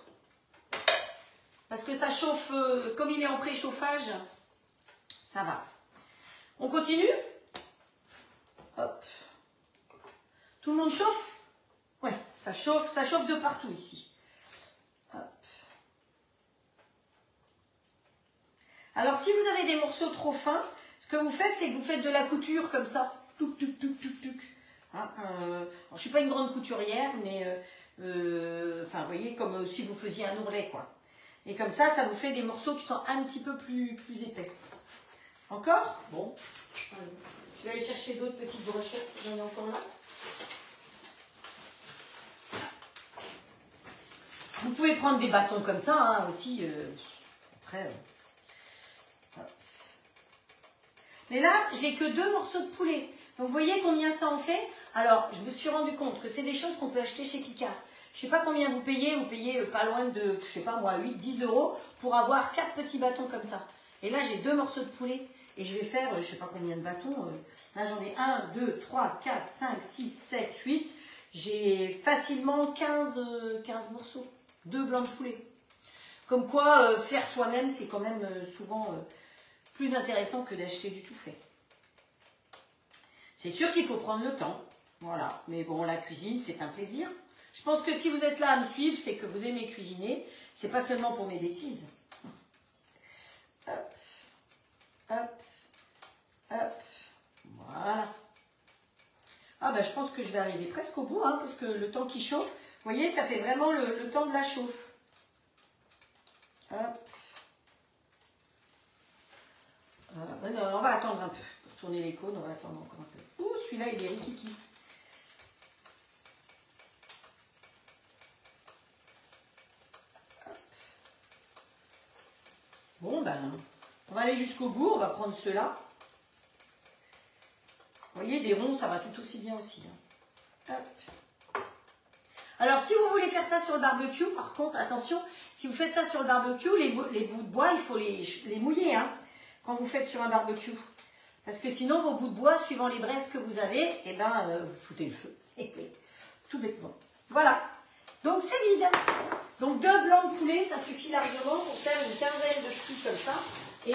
Parce que ça chauffe, comme il est en préchauffage, ça va. On continue? Hop. Tout le monde chauffe? Ouais, ça chauffe de partout ici. Hop. Alors, si vous avez des morceaux trop fins, ce que vous faites, c'est que vous faites de la couture comme ça. Touc, touc, touc, touc, touc. Hein, je ne suis pas une grande couturière, mais enfin, vous voyez, comme si vous faisiez un ourlet, quoi. Et comme ça vous fait des morceaux qui sont un petit peu plus épais. Encore? Bon. Allez. Je vais aller chercher d'autres petites brochettes. J'en ai encore là. Vous pouvez prendre des bâtons comme ça, hein, aussi. Après... Hop. Mais là, j'ai que 2 morceaux de poulet. Donc, vous voyez combien ça en fait? Alors, je me suis rendu compte que c'est des choses qu'on peut acheter chez Picard. Je ne sais pas combien vous payez pas loin de, je sais pas moi, 8-10 € pour avoir 4 petits bâtons comme ça. Et là, j'ai 2 morceaux de poulet. Et je vais faire, je ne sais pas combien de bâtons. Là, j'en ai 1, 2, 3, 4, 5, 6, 7, 8. J'ai facilement 15 morceaux. 2 blancs de poulet. Comme quoi, faire soi-même, c'est quand même souvent plus intéressant que d'acheter du tout fait. C'est sûr qu'il faut prendre le temps. Voilà. Mais bon, la cuisine, c'est un plaisir. Je pense que si vous êtes là à me suivre, c'est que vous aimez cuisiner. C'est pas seulement pour mes bêtises. Hop. Hop. Hop. Voilà. Ah ben, je pense que je vais arriver presque au bout, hein, parce que le temps qui chauffe, vous voyez, ça fait vraiment le temps de la chauffe. Hop. Non, on va attendre un peu. Pour tourner les cônes, on va attendre encore un peu. Ouh, celui-là, il est rikiki. Bon, ben, on va aller jusqu'au bout. On va prendre ceux-là. Vous voyez, des ronds, ça va tout aussi bien aussi. Hein. Hop. Alors, si vous voulez faire ça sur le barbecue, par contre, attention, si vous faites ça sur le barbecue, les bouts de bois, il faut les mouiller, hein, quand vous faites sur un barbecue. Parce que sinon, vos bouts de bois, suivant les braises que vous avez, eh ben, vous foutez le feu. Tout bêtement. Voilà. Donc, c'est vide. Donc, 2 blancs de poulet, ça suffit largement pour faire une quinzaine de petits comme ça. Et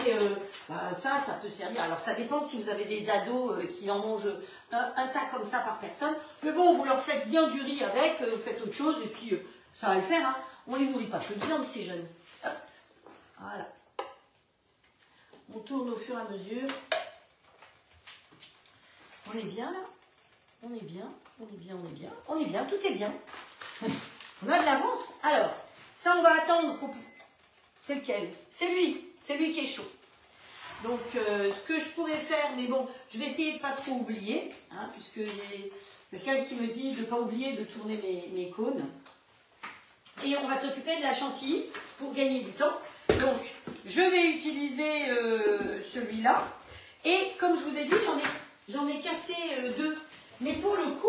ça peut servir. Alors, ça dépend si vous avez des ados qui en mangent un tas comme ça par personne. Mais bon, vous leur faites bien du riz avec, vous faites autre chose, et puis ça va le faire. Hein. On ne les nourrit pas que de viande, ces jeunes. Hop. Voilà. On tourne au fur et à mesure. On est bien, là? On est bien, on est bien, on est bien. On est bien, tout est bien. On a de l'avance. Alors, ça, on va attendre. C'est lequel? C'est lui qui est chaud. Donc, ce que je pourrais faire, mais bon, je vais essayer de ne pas trop oublier, hein, puisqu'il y a quelqu'un qui me dit de ne pas oublier de tourner mes cônes. Et on va s'occuper de la chantilly pour gagner du temps. Donc, je vais utiliser celui-là. Et comme je vous ai dit, j'en ai j'en ai cassé 2. Mais pour le coup,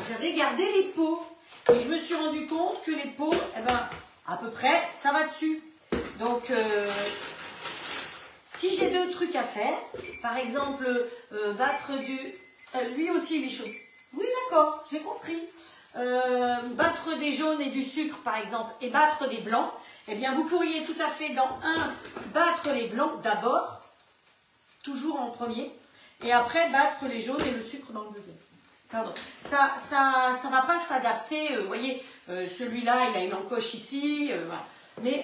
j'avais gardé les pots. Et je me suis rendu compte que les pots, eh ben, à peu près, ça va dessus. Donc, si j'ai 2 trucs à faire, par exemple, battre du... lui aussi, il est chaud. Oui, d'accord, j'ai compris. Battre des jaunes et du sucre, par exemple, et battre des blancs, eh bien, vous pourriez tout à fait, dans un, battre les blancs d'abord, toujours en premier, et après, battre les jaunes et le sucre dans le deuxième. Pardon. Ça va pas s'adapter, vous voyez, celui-là, il a une encoche ici, voilà. Mais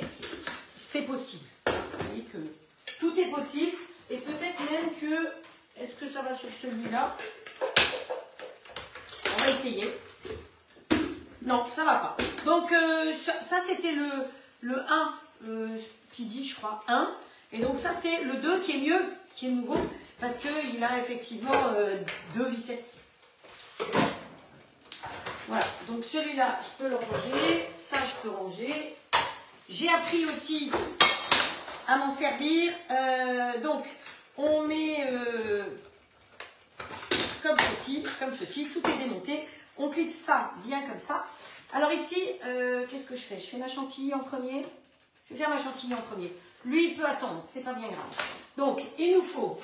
c'est possible. Vous voyez que tout est possible, et peut-être même que, est-ce que ça va sur celui-là? On va essayer. Non, ça va pas. Donc, ça c'était le 1, Speedy, je crois, 1. Et donc ça c'est le 2 qui est mieux, qui est nouveau, parce qu'il a effectivement 2 vitesses. Voilà, donc celui-là, je peux le ranger, ça je peux ranger. J'ai appris aussi à m'en servir. Donc, on met comme ceci, tout est démonté. On clipse ça bien comme ça. Alors ici, qu'est-ce que je fais? Je fais ma chantilly en premier. Je vais faire ma chantilly en premier. Lui, il peut attendre, c'est pas bien grave. Donc, il nous faut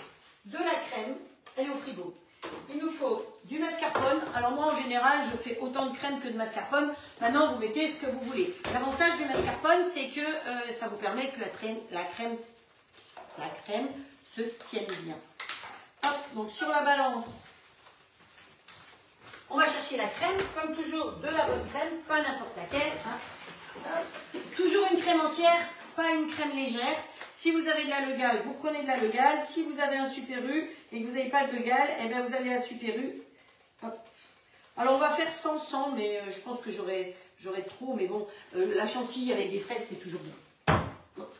de la crème, elle est au frigo. Il nous faut du mascarpone. Alors moi, en général, je fais autant de crème que de mascarpone. Maintenant, vous mettez ce que vous voulez. L'avantage du mascarpone, c'est que ça vous permet que la crème se tienne bien. Hop, donc sur la balance, on va chercher la crème. Comme toujours, de la bonne crème, pas n'importe laquelle. Hein. Toujours une crème entière, pas une crème légère. Si vous avez de la Legal, vous prenez de la Legal. Si vous avez un Super U et que vous n'avez pas de Legal, eh bien vous allez à Super U. Hop. Alors on va faire 100, mais je pense que j'aurais trop. Mais bon, la chantilly avec des fraises, c'est toujours bien. Hop.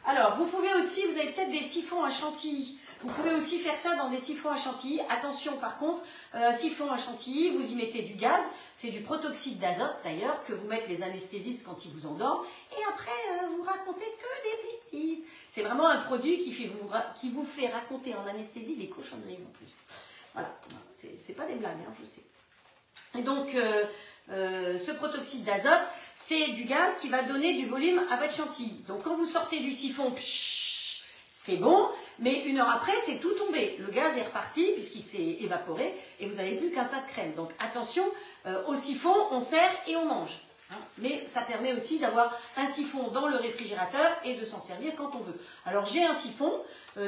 Alors, vous pouvez aussi, vous avez peut-être des siphons à chantilly. Vous pouvez aussi faire ça dans des siphons à chantilly. Attention par contre, siphon à chantilly, vous y mettez du gaz. C'est du protoxyde d'azote d'ailleurs, que vous mettent les anesthésistes quand ils vous endorment. Et après, vous racontez que des bêtises. C'est vraiment un produit qui vous fait raconter en anesthésie des cochonneries en plus. Voilà, c'est pas des blagues, hein, je sais. Et donc, ce protoxyde d'azote, c'est du gaz qui va donner du volume à votre chantilly. Donc, quand vous sortez du siphon, c'est bon, mais une heure après, c'est tout tombé. Le gaz est reparti puisqu'il s'est évaporé et vous n'avez plus qu'un tas de crème. Donc, attention, au siphon, on sert et on mange. Hein. Mais ça permet aussi d'avoir un siphon dans le réfrigérateur et de s'en servir quand on veut. Alors, j'ai un siphon.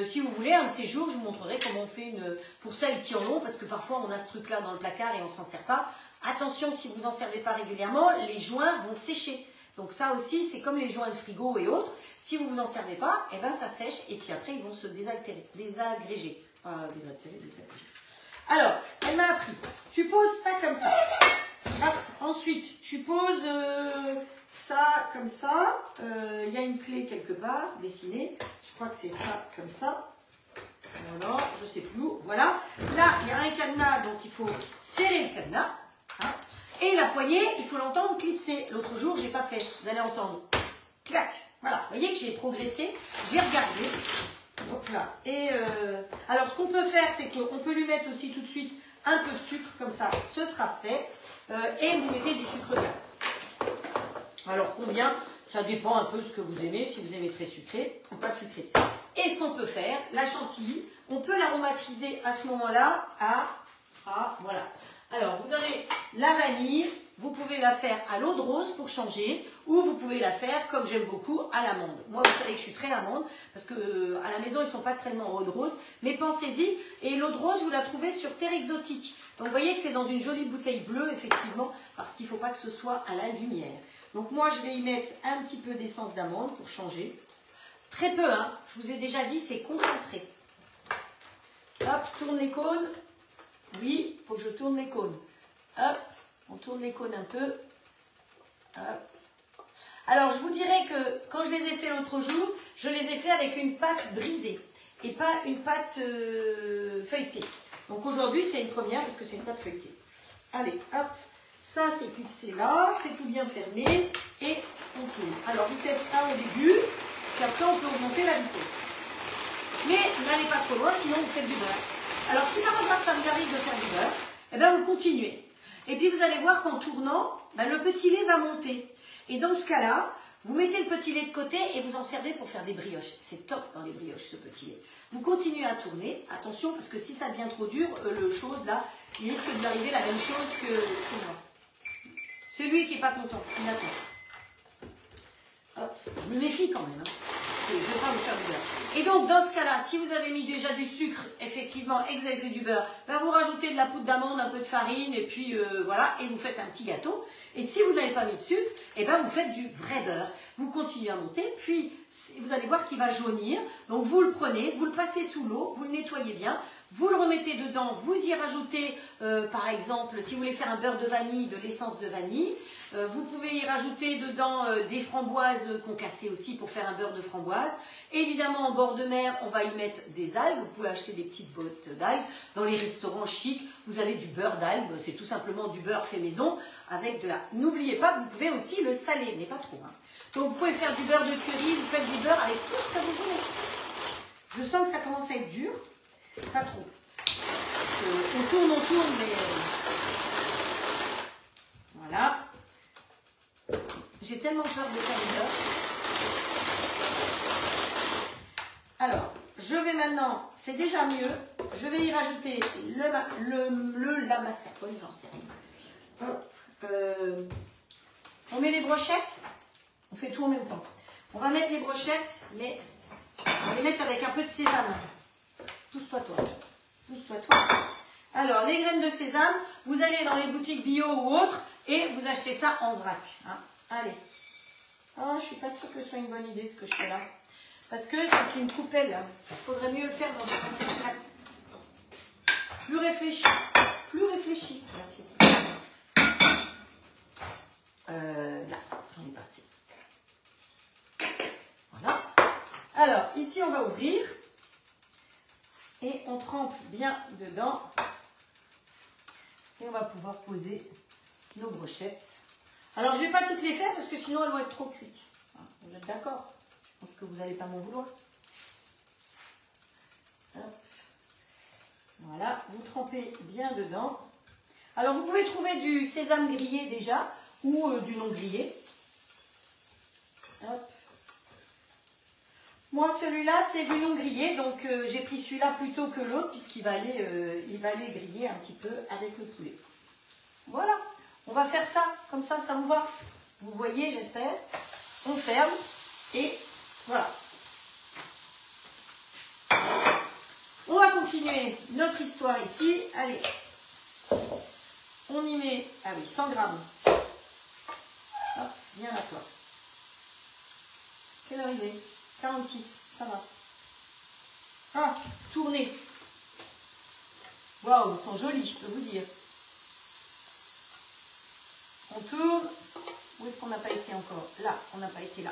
Si vous voulez, un de ces jours, je vous montrerai comment on fait pour celles qui en ont, parce que parfois, on a ce truc-là dans le placard et on ne s'en sert pas. Attention, si vous n'en servez pas régulièrement, les joints vont sécher. Donc ça aussi, c'est comme les joints de frigo et autres. Si vous n'en servez pas, eh ben, ça sèche et puis après, ils vont se désagréger. Alors, elle m'a appris. Tu poses ça comme ça. Hop. Ensuite, tu poses ça comme ça. Il y a une clé quelque part dessinée. Je crois que c'est ça comme ça. Voilà, je ne sais plus où. Voilà. Là, il y a un cadenas, donc il faut serrer le cadenas. Hein. Et la poignée, il faut l'entendre clipser. L'autre jour, je n'ai pas fait. Vous allez entendre. Clac. Voilà. Vous voyez que j'ai progressé. J'ai regardé. Donc là. Et alors, ce qu'on peut faire, c'est qu'on peut lui mettre aussi tout de suite un peu de sucre. Comme ça, ce sera fait. Et vous mettez du sucre glace. Alors, combien? Ça dépend un peu de ce que vous aimez. Si vous aimez très sucré ou pas sucré. Et ce qu'on peut faire, la chantilly, on peut l'aromatiser à ce moment-là voilà. Alors, vous avez la vanille, vous pouvez la faire à l'eau de rose pour changer, ou vous pouvez la faire, comme j'aime beaucoup, à l'amande. Moi, vous savez que je suis très amande, parce qu'à la maison, ils ne sont pas tellement eau de rose, mais pensez-y, et l'eau de rose, vous la trouvez sur Terre Exotique. Donc, vous voyez que c'est dans une jolie bouteille bleue, effectivement, parce qu'il ne faut pas que ce soit à la lumière. Donc, moi, je vais y mettre un petit peu d'essence d'amande pour changer. Très peu, hein, je vous ai déjà dit, c'est concentré. Hop, tourne les cônes. Oui, il faut que je tourne les cônes. Hop, on tourne les cônes un peu. Hop. Alors, je vous dirais que quand je les ai fait l'autre jour, je les ai fait avec une pâte brisée et pas une pâte feuilletée. Donc aujourd'hui, c'est une première parce que c'est une pâte feuilletée. Allez, hop, ça c'est clipsé là, c'est tout bien fermé et on tourne. Alors, vitesse 1 au début, puis après on peut augmenter la vitesse. Mais n'allez pas trop loin, sinon vous faites du beurre. Alors, si par hasard ça vous arrive de faire du beurre, eh bien, vous continuez. Et puis, vous allez voir qu'en tournant, ben, le petit lait va monter. Et dans ce cas-là, vous mettez le petit lait de côté et vous en servez pour faire des brioches. C'est top dans les brioches, ce petit lait. Vous continuez à tourner. Attention, parce que si ça devient trop dur, le chose là, il risque de lui arriver la même chose que moi. C'est lui qui n'est pas content. Il attend. Hop, je me méfie quand même. Hein. Je ne vais pas vous faire du beurre. Et donc, dans ce cas-là, si vous avez mis déjà du sucre, effectivement, et que vous avez fait du beurre, ben vous rajoutez de la poudre d'amande, un peu de farine, et puis voilà, et vous faites un petit gâteau. Et si vous n'avez pas mis de sucre, eh ben vous faites du vrai beurre. Vous continuez à monter, puis vous allez voir qu'il va jaunir. Donc, vous le prenez, vous le passez sous l'eau, vous le nettoyez bien, vous le remettez dedans, vous y rajoutez, par exemple, si vous voulez faire un beurre de vanille, de l'essence de vanille. Vous pouvez y rajouter dedans des framboises concassées aussi pour faire un beurre de framboise. Évidemment, en bord de mer, on va y mettre des algues. Vous pouvez acheter des petites bottes d'algues. Dans les restaurants chics, vous avez du beurre d'algues. C'est tout simplement du beurre fait maison avec de la... N'oubliez pas, vous pouvez aussi le saler, mais pas trop. Hein. Donc, vous pouvez faire du beurre de curry, vous faites du beurre avec tout ce que vous voulez. Je sens que ça commence à être dur. Pas trop. On tourne, mais... Voilà. J'ai tellement peur de faire du beurre. Alors, je vais maintenant, c'est déjà mieux, je vais y rajouter la mascarpone, j'en sais rien. On met les brochettes, on fait tout en même temps. On va mettre les brochettes, mais on va les mettre avec un peu de sésame. Touche-toi, toi. Touche-toi, toi. Alors, les graines de sésame, vous allez dans les boutiques bio ou autres et vous achetez ça en vrac. Hein. Allez. Oh, je ne suis pas sûre que ce soit une bonne idée ce que je fais là. Parce que c'est une coupelle. Il faudrait mieux le faire dans une assiette plate. Plus réfléchi. Plus réfléchi. L'assiette. Là, j'en ai pas assez. Voilà. Alors, ici, on va ouvrir. Et on trempe bien dedans. Et on va pouvoir poser nos brochettes. Alors, je ne vais pas toutes les faire parce que sinon, elles vont être trop cuites. Vous êtes d'accord? Je pense que vous n'allez pas m'en vouloir. Hop. Voilà, vous trempez bien dedans. Alors, vous pouvez trouver du sésame grillé déjà ou du non grillé. Hop. Moi, celui-là, c'est du non grillé, donc j'ai pris celui-là plutôt que l'autre puisqu'il va aller griller un petit peu avec le poulet. Voilà. On va faire ça, comme ça vous va. Vous voyez, j'espère. On ferme et voilà. On va continuer notre histoire ici. Allez. On y met, ah oui, 100 grammes. Hop, viens là, toi. Quelle heure il est? 46, ça va. Ah, tournez. Waouh, ils sont jolis, je peux vous dire. On tourne. Où est-ce qu'on n'a pas été encore? Là, on n'a pas été là.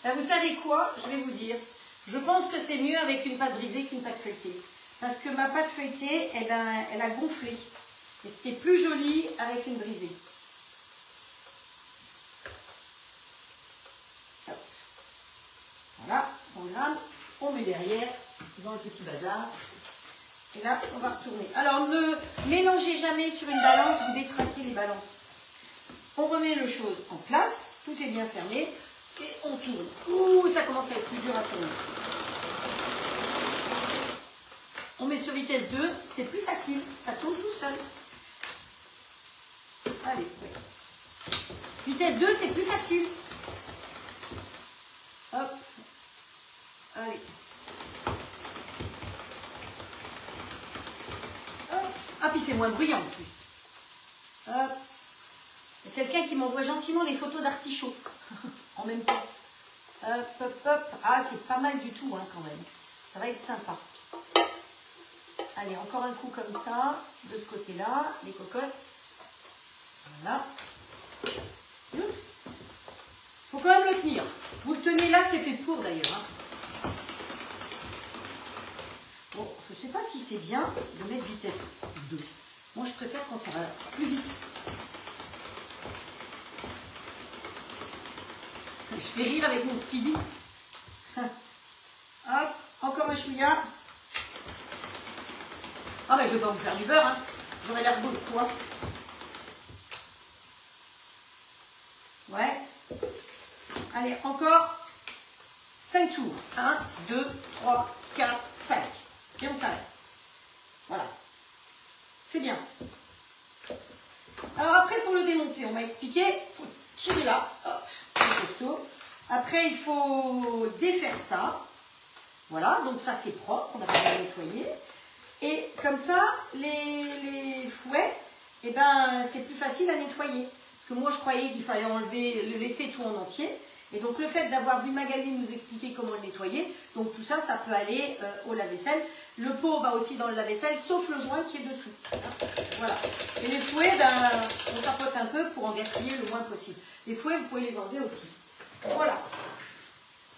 Ben, vous savez quoi? Je vais vous dire. Je pense que c'est mieux avec une pâte brisée qu'une pâte feuilletée. Parce que ma pâte feuilletée, elle a gonflé. Et c'était plus joli avec une brisée. Hop. Voilà, 100 grammes. On met derrière dans le petit bazar. Et là, on va retourner. Alors, ne mélangez jamais sur une balance, vous détraquez les balances. On remet le chose en place, tout est bien fermé, et on tourne. Ouh, ça commence à être plus dur à tourner. On met sur vitesse 2, c'est plus facile, ça tourne tout seul. Allez, oui. Vitesse 2, c'est plus facile. Hop. Allez. Ah, puis c'est moins bruyant en plus. Hop. Il y a quelqu'un qui m'envoie gentiment les photos d'artichauts en même temps. Hop, hop, hop. Ah, c'est pas mal du tout hein, quand même. Ça va être sympa. Allez, encore un coup comme ça, de ce côté-là, les cocottes. Voilà. Oups. Faut quand même le tenir. Vous le tenez là, c'est fait pour d'ailleurs. Hein. Bon, je ne sais pas si c'est bien de mettre vitesse 2. Moi, je préfère quand ça va plus vite. Je fais rire avec mon speedy. Hop, encore encore un chouïa. Ah mais je vais pas vous faire du beurre, hein. J'aurais l'air beau de quoi. Ouais. Allez, encore 5 tours. 1, 2, 3, 4, 5. Et on s'arrête. Voilà. C'est bien. Alors après, pour le démonter, on m'a expliqué, il faut tirer là. Hop, c'est costaud. Après, il faut défaire ça. Voilà, donc ça c'est propre, on va pas le nettoyer. Et comme ça, les fouets, eh ben, c'est plus facile à nettoyer. Parce que moi, je croyais qu'il fallait enlever, le laisser tout en entier. Et donc, le fait d'avoir vu Magali nous expliquer comment le nettoyer, donc tout ça, ça peut aller au lave-vaisselle. Le pot va aussi dans le lave-vaisselle, sauf le joint qui est dessous. Voilà. Et les fouets, ben, on tapote un peu pour en gaspiller le moins possible. Les fouets, vous pouvez les enlever aussi. Voilà.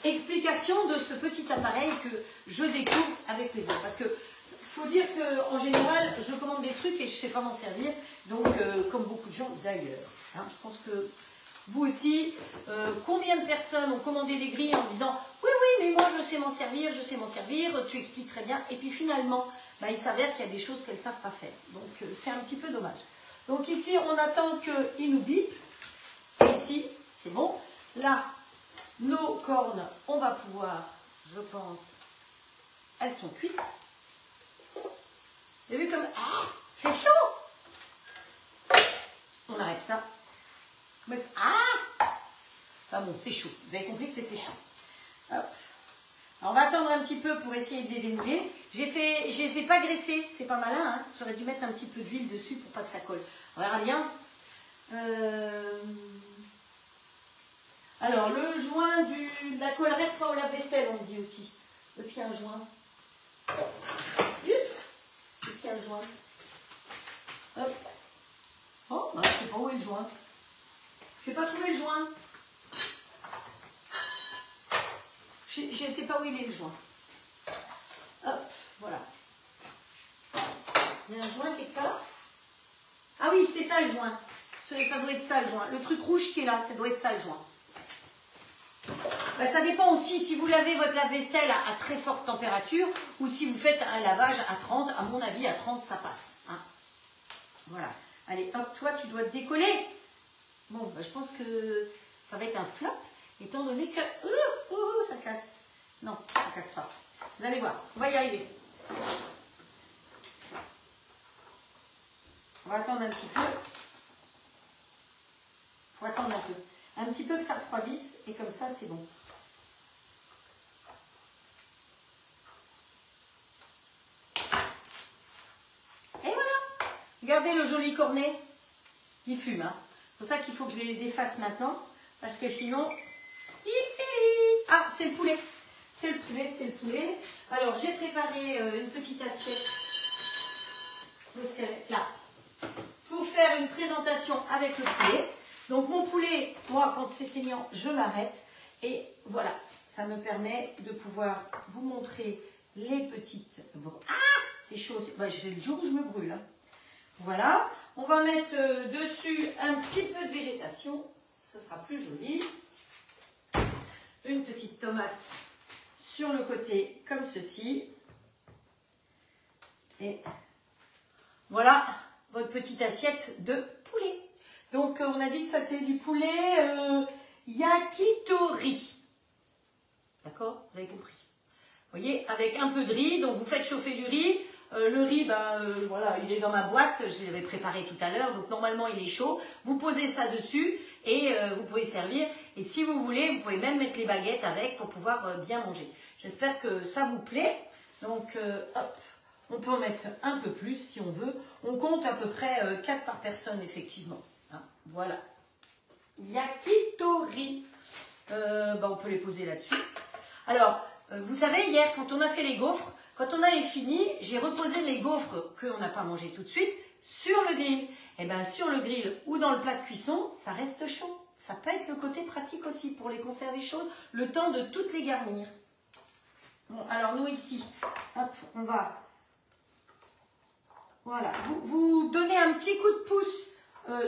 Explication de ce petit appareil que je découvre avec plaisir. Parce que faut dire qu'en général, je commande des trucs et je ne sais pas m'en servir. Donc, comme beaucoup de gens d'ailleurs. Hein, je pense que vous aussi, combien de personnes ont commandé des grilles en disant « Oui, oui, mais moi je sais m'en servir, tu expliques très bien. » Et puis finalement, bah, il s'avère qu'il y a des choses qu'elles ne savent pas faire. Donc, c'est un petit peu dommage. Donc ici, on attend qu'il nous bip. Et ici, c'est bon. Là, nos cornes, on va pouvoir, je pense, elles sont cuites. Vous avez vu comme... Ah, c'est chaud. On arrête ça. Mais ah, enfin bon, c'est chaud. Vous avez compris que c'était chaud. Hop. Alors, on va attendre un petit peu pour essayer de les démouler. Je ne les ai pas graissés. C'est pas malin. Hein. J'aurais dû mettre un petit peu d'huile dessus pour pas que ça colle. On verra bien. Alors, le joint de la collerette pas au lave-vaisselle, on me dit aussi. Est-ce qu'il y a un joint? Oups. Est-ce qu'il y a un joint? Hop. Oh, ben, je ne sais pas où est le joint. Je n'ai pas trouvé le joint. Je ne sais pas où il est le joint. Hop, voilà. Il y a un joint quelque part. Ah oui, c'est ça le joint. Ça doit être ça le joint. Le truc rouge qui est là, ça doit être ça le joint. Ben, ça dépend aussi si vous lavez votre lave-vaisselle à très forte température ou si vous faites un lavage à 30. À mon avis, à 30, ça passe. Hein. Voilà. Allez, hop, toi, tu dois te décoller. Bon, ben, je pense que ça va être un flop, étant donné que... ça casse. Non, ça casse pas. Vous allez voir, on va y arriver. On va attendre un petit peu. Il faut attendre un peu. Un petit peu que ça refroidisse, et comme ça, c'est bon. Et voilà. Regardez le joli cornet. Il fume, hein. C'est pour ça qu'il faut que je les défasse maintenant, parce que sinon... Ah, c'est le poulet. C'est le poulet, c'est le poulet. Alors, j'ai préparé une petite assiette. Où est-ce qu'elle est? Là. Pour faire une présentation avec le poulet. Donc, mon poulet, moi, quand c'est saignant, je m'arrête. Et voilà, ça me permet de pouvoir vous montrer les petites... Ah, c'est chaud. Bah, c'est le jour où je me brûle. Hein. Voilà. On va mettre dessus un petit peu de végétation. Ça sera plus joli. Une petite tomate sur le côté comme ceci. Et voilà votre petite assiette de poulet. Donc on a dit que c'était du poulet yakitori. D'accord? Vous avez compris. Vous voyez, avec un peu de riz. Donc vous faites chauffer du riz. Le riz, voilà, il est dans ma boîte, je l'avais préparé tout à l'heure, donc normalement il est chaud. Vous posez ça dessus et vous pouvez servir. Et si vous voulez, vous pouvez même mettre les baguettes avec pour pouvoir bien manger. J'espère que ça vous plaît. Donc, hop, on peut en mettre un peu plus si on veut. On compte à peu près 4 par personne, effectivement. Hein, voilà. Yakitori. On peut les poser là-dessus. Alors, vous savez, hier, quand on a fait les gaufres, quand on avait fini, j'ai reposé les gaufres qu'on n'a pas mangées tout de suite sur le grill. Et bien, sur le grill ou dans le plat de cuisson, ça reste chaud. Ça peut être le côté pratique aussi pour les conserver chaudes, le temps de toutes les garnir. Bon, alors nous ici, hop, on va... Voilà, vous donnez un petit coup de pouce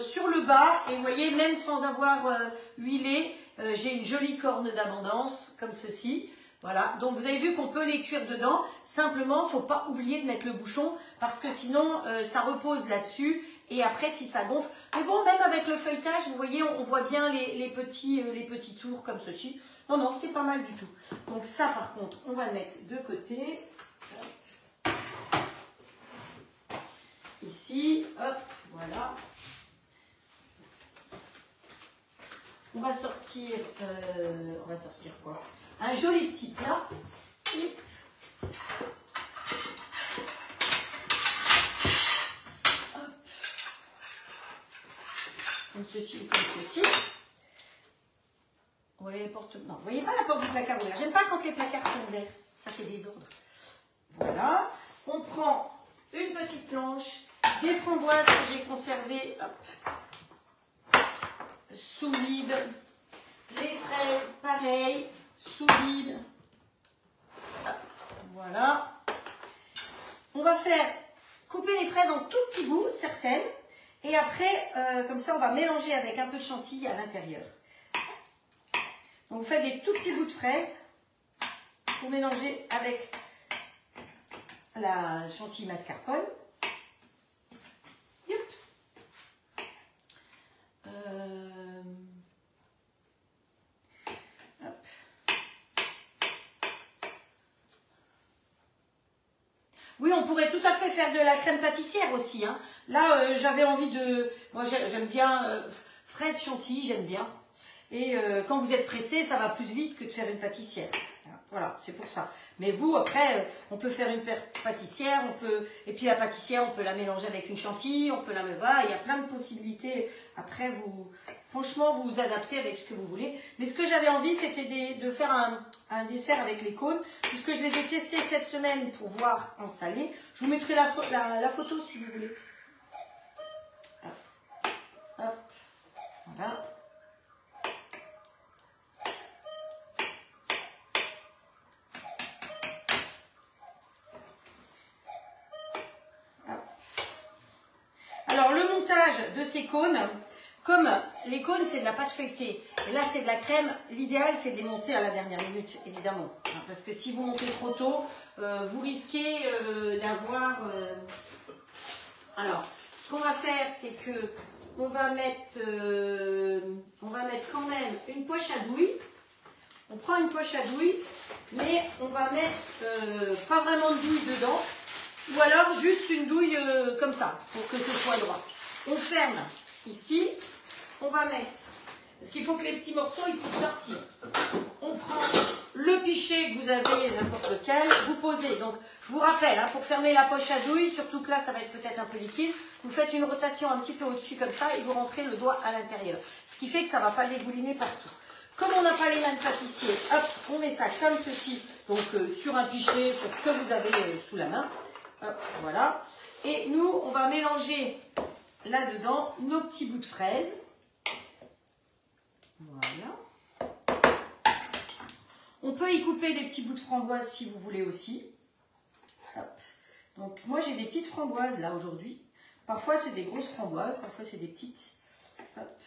sur le bas et vous voyez, même sans avoir huilé, j'ai une jolie corne d'abondance comme ceci. Voilà, donc vous avez vu qu'on peut les cuire dedans. Simplement, il ne faut pas oublier de mettre le bouchon parce que sinon, ça repose là-dessus. Et après, si ça gonfle... Mais bon, même avec le feuilletage, vous voyez, on voit bien les petits tours comme ceci. Non, non, c'est pas mal du tout. Donc ça, par contre, on va le mettre de côté. Hop. Ici, hop, voilà. On va sortir quoi? Un joli petit plat. Hip. Hop. Comme ceci ou comme ceci. Vous voyez les portes... Non, vous voyez pas la porte du placard ouvert. J'aime pas quand les placards sont ouverts. Ça fait des ordres. Voilà. On prend une petite planche, des framboises que j'ai conservées. Hop. Sous vide. Les fraises, pareil. Sous vide. Voilà. On va faire couper les fraises en tout petits bouts, certaines. Et après, comme ça, on va mélanger avec un peu de chantilly à l'intérieur. Donc, vous faites des tout petits bouts de fraises pour mélanger avec la chantilly mascarpone. Youp. Hop. Oui, on pourrait tout à fait faire de la crème pâtissière aussi. Hein. Là, j'avais envie de... Moi, j'aime bien fraises chantilly, j'aime bien. Et quand vous êtes pressé, ça va plus vite que de faire une pâtissière. Voilà, c'est pour ça. Mais vous, après, on peut faire une pâtissière, et puis la pâtissière, on peut la mélanger avec une chantilly, on peut la... Voilà, il y a plein de possibilités. Après, franchement, vous vous adaptez avec ce que vous voulez. Mais ce que j'avais envie, c'était de faire un dessert avec les cônes, puisque je les ai testés cette semaine pour voir en salé. Je vous mettrai la photo si vous voulez. Hop, hop. Voilà. Alors, le montage de ces cônes, comme les cônes, c'est de la pâte feuilletée, et là, c'est de la crème, l'idéal, c'est de les monter à la dernière minute, évidemment. Parce que si vous montez trop tôt, vous risquez d'avoir... Alors, ce qu'on va faire, c'est que on va mettre quand même une poche à douille. On prend une poche à douille, mais on va mettre pas vraiment de douille dedans. Ou alors juste une douille comme ça, pour que ce soit droit. On ferme ici, on va mettre, parce qu'il faut que les petits morceaux ils puissent sortir. On prend le pichet que vous avez, n'importe lequel, vous posez. Donc je vous rappelle, hein, pour fermer la poche à douille, surtout que là ça va être peut-être un peu liquide, vous faites une rotation un petit peu au-dessus comme ça et vous rentrez le doigt à l'intérieur. Ce qui fait que ça ne va pas dégouliner partout. Comme on n'a pas les mains de pâtissier, hop, on met ça comme ceci, donc sur un pichet, sur ce que vous avez sous la main. Hop, voilà. Et nous, on va mélanger là-dedans nos petits bouts de fraises. Voilà. On peut y couper des petits bouts de framboise si vous voulez aussi. Hop. Donc, moi, j'ai des petites framboises là aujourd'hui. Parfois, c'est des grosses framboises, parfois, c'est des petites. Hop.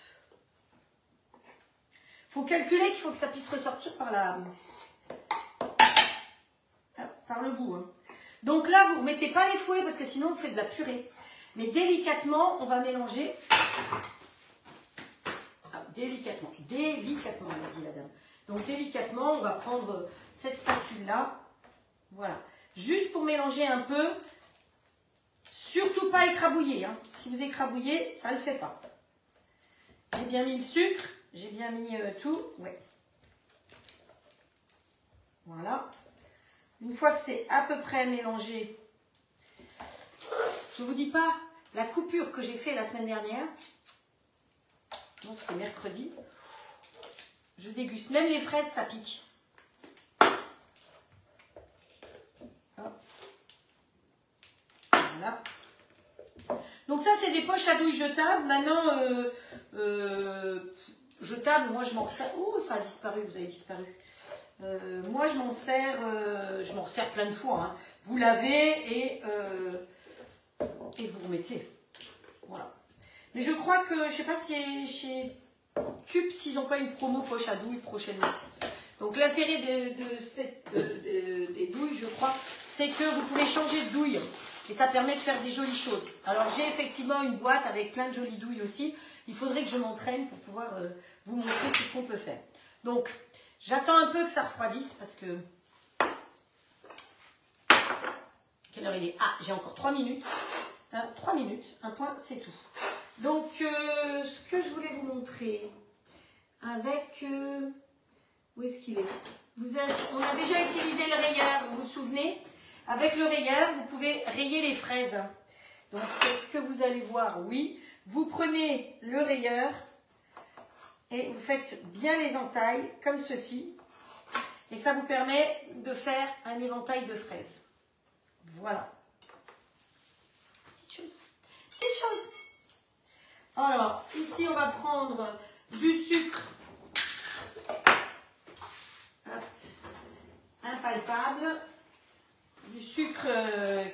Il faut calculer qu'il faut que ça puisse ressortir par par le bout. Hein. Donc là, vous ne remettez pas les fouets parce que sinon, vous faites de la purée. Mais délicatement, on va mélanger. Ah, délicatement, on a dit la dame. Donc délicatement, on va prendre cette spatule-là. Voilà. Juste pour mélanger un peu. Surtout pas écrabouiller. Hein. Si vous écrabouillez, ça ne le fait pas. J'ai bien mis le sucre. J'ai bien mis tout. Ouais. Voilà. Une fois que c'est à peu près mélangé, je ne vous dis pas la coupure que j'ai fait la semaine dernière. Non, c'était mercredi. Je déguste. Même les fraises, ça pique. Hop. Voilà. Donc ça, c'est des poches à douille jetables. Maintenant, jetables, moi, je m'en sers. Oh, ça a disparu, vous avez disparu. Moi, je m'en sers plein de fois. Hein. Vous lavez et vous remettez. Voilà. Mais je crois que, je ne sais pas si chez Tube, s'ils n'ont pas une promo poche à douille prochainement. Donc l'intérêt des douilles, je crois, c'est que vous pouvez changer de douille. Et ça permet de faire des jolies choses. Alors j'ai effectivement une boîte avec plein de jolies douilles aussi. Il faudrait que je m'entraîne pour pouvoir vous montrer tout ce qu'on peut faire. Donc j'attends un peu que ça refroidisse parce que... Quelle heure il est? Ah, j'ai encore 3 minutes. 3 minutes, un point, c'est tout. Donc ce que je voulais vous montrer avec... où est-ce qu'il est, on a déjà utilisé le rayeur, vous vous souvenez? Avec le rayeur, vous pouvez rayer les fraises. Donc, est-ce que vous allez voir? Oui. Vous prenez le rayeur et vous faites bien les entailles, comme ceci. Et ça vous permet de faire un éventail de fraises. Voilà. Petite chose. Petite chose. Alors, ici, on va prendre du sucre. Hop. Impalpable. Du sucre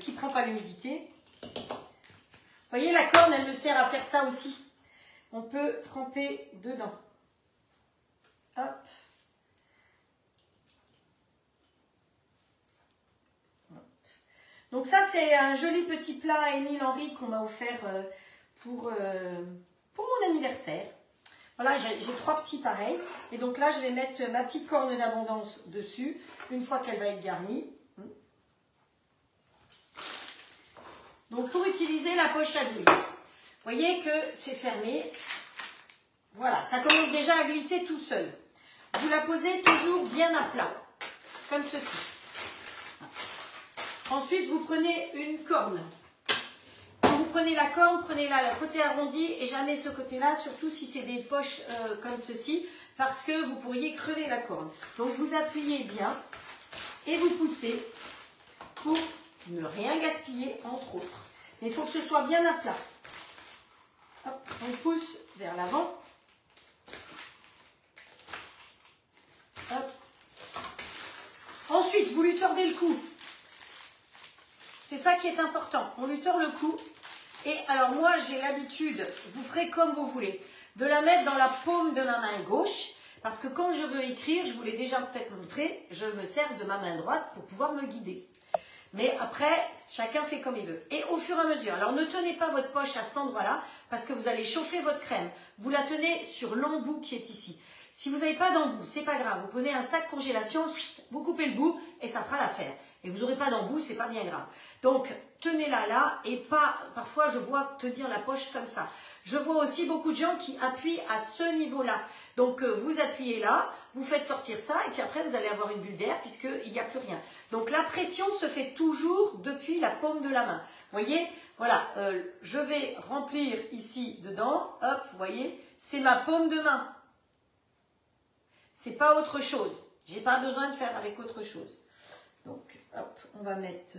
qui ne prend pas l'humidité. Vous voyez, la corne, elle me sert à faire ça aussi. On peut tremper dedans. Hop. Donc ça, c'est un joli petit plat Émile Henry qu'on m'a offert pour mon anniversaire. Voilà, j'ai 3 petits pareils. Et donc là, je vais mettre ma petite corne d'abondance dessus, une fois qu'elle va être garnie. Donc pour utiliser la poche à douille, vous voyez que c'est fermé. Voilà, ça commence déjà à glisser tout seul. Vous la posez toujours bien à plat, comme ceci. Ensuite, vous prenez une corne. Quand vous prenez la corne, prenez-la le côté arrondi et jamais ce côté-là, surtout si c'est des poches comme ceci, parce que vous pourriez crever la corne. Donc vous appuyez bien et vous poussez pour ne rien gaspiller, entre autres. Mais il faut que ce soit bien à plat. Hop, on pousse vers l'avant. Hop. Ensuite, vous lui tordez le cou. C'est ça qui est important. On lui tord le cou. Et alors moi, j'ai l'habitude, vous ferez comme vous voulez, de la mettre dans la paume de ma main gauche. Parce que quand je veux écrire, je vous l'ai déjà peut-être montré, je me sers de ma main droite pour pouvoir me guider. Mais après, chacun fait comme il veut. Et au fur et à mesure, alors ne tenez pas votre poche à cet endroit-là, parce que vous allez chauffer votre crème. Vous la tenez sur l'embout qui est ici. Si vous n'avez pas d'embout, c'est pas grave. Vous prenez un sac congélation, vous coupez le bout et ça fera l'affaire. Et vous n'aurez pas d'embout, c'est pas bien grave. Donc, tenez-la là et pas, parfois je vois tenir la poche comme ça. Je vois aussi beaucoup de gens qui appuient à ce niveau-là. Donc, vous appuyez là, vous faites sortir ça et puis après, vous allez avoir une bulle d'air puisqu'il n'y a plus rien. Donc, la pression se fait toujours depuis la paume de la main. Vous voyez, voilà, je vais remplir ici dedans. Hop, vous voyez, c'est ma paume de main. C'est pas autre chose. J'ai pas besoin de faire avec autre chose. Donc, hop, on va mettre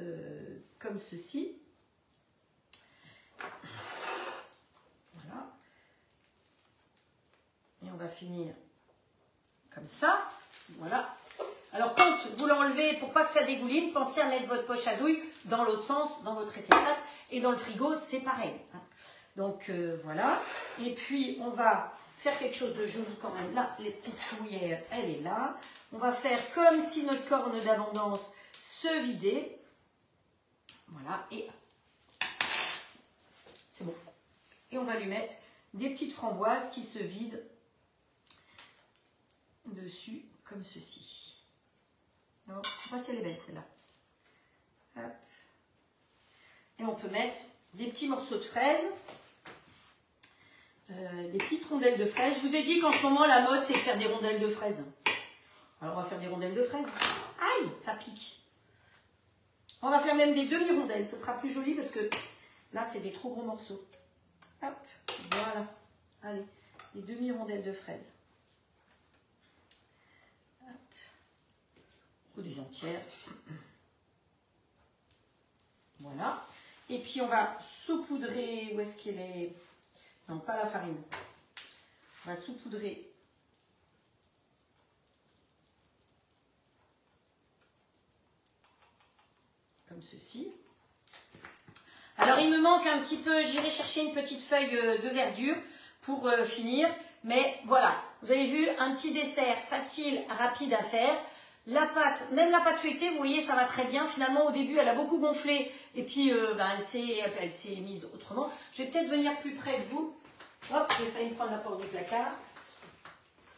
comme ceci. Voilà. Et on va finir comme ça. Voilà. Alors, quand vous l'enlevez, pour pas que ça dégouline, pensez à mettre votre poche à douille dans l'autre sens, dans votre réceptacle. Et dans le frigo, c'est pareil. Donc, voilà. Et puis, on va faire quelque chose de joli quand même. Là, les petites cuillères, elle est là. On va faire comme si notre corne d'abondance se vidait. Voilà. Et c'est bon. Et on va lui mettre des petites framboises qui se vident dessus comme ceci. Non, je ne sais pas si elle est belle celle-là. Et on peut mettre des petits morceaux de fraises, des petites rondelles de fraises. Je vous ai dit qu'en ce moment la mode c'est de faire des rondelles de fraises. Alors on va faire des rondelles de fraises. Aïe, ça pique. On va faire même des demi-rondelles, ce sera plus joli parce que là c'est des trop gros morceaux. Hop, voilà. Allez, des demi-rondelles de fraises. Ou des entières. Voilà. Et puis on va saupoudrer, où est-ce qu'elle est? Non, pas la farine. On va saupoudrer comme ceci. Alors il me manque un petit peu, j'irai chercher une petite feuille de verdure pour finir. mais voilà, vous avez vu, un petit dessert facile, rapide à faire. La pâte, même la pâte feuilletée, vous voyez, ça va très bien. Finalement, au début, elle a beaucoup gonflé et puis elle s'est mise autrement. Je vais peut-être venir plus près de vous. Hop, j'ai failli me prendre la porte du placard.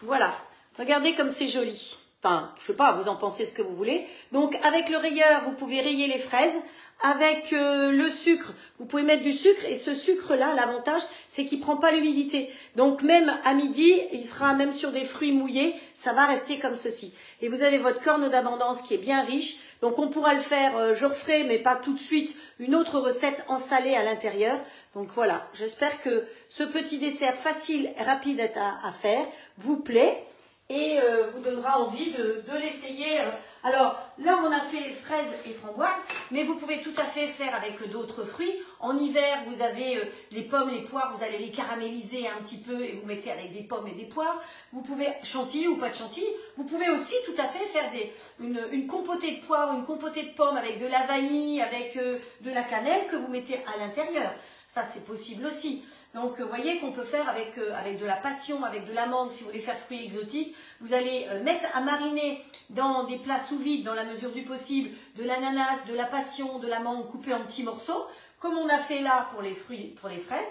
Voilà, regardez comme c'est joli. Enfin, je sais pas, vous en pensez ce que vous voulez. Donc, avec le rayeur, vous pouvez rayer les fraises. Avec le sucre, vous pouvez mettre du sucre. Et ce sucre-là, l'avantage, c'est qu'il ne prend pas l'humidité. Donc, même à midi, il sera même sur des fruits mouillés. Ça va rester comme ceci. Et vous avez votre corne d'abondance qui est bien riche. Donc, on pourra le faire, je referai, mais pas tout de suite, une autre recette en salé à l'intérieur. Donc, voilà. J'espère que ce petit dessert facile, rapide à faire vous plaît. Et vous donnera envie de l'essayer. Alors là, on a fait fraises et framboises, mais vous pouvez tout à fait faire avec d'autres fruits. En hiver, vous avez les pommes, les poires, vous allez les caraméliser un petit peu et vous mettez avec des pommes et des poires. Vous pouvez, chantilly ou pas de chantilly, vous pouvez aussi tout à fait faire une compotée de poires, une compotée de pommes avec de la vanille, avec de la cannelle que vous mettez à l'intérieur. Ça, c'est possible aussi. Donc, vous voyez qu'on peut faire avec de la passion, avec de l'amande, si vous voulez faire fruits exotiques. Vous allez mettre à mariner dans des plats sous vide, dans la mesure du possible, de l'ananas, de la passion, de l'amande coupée en petits morceaux, comme on a fait là pour les fruits, pour les fraises.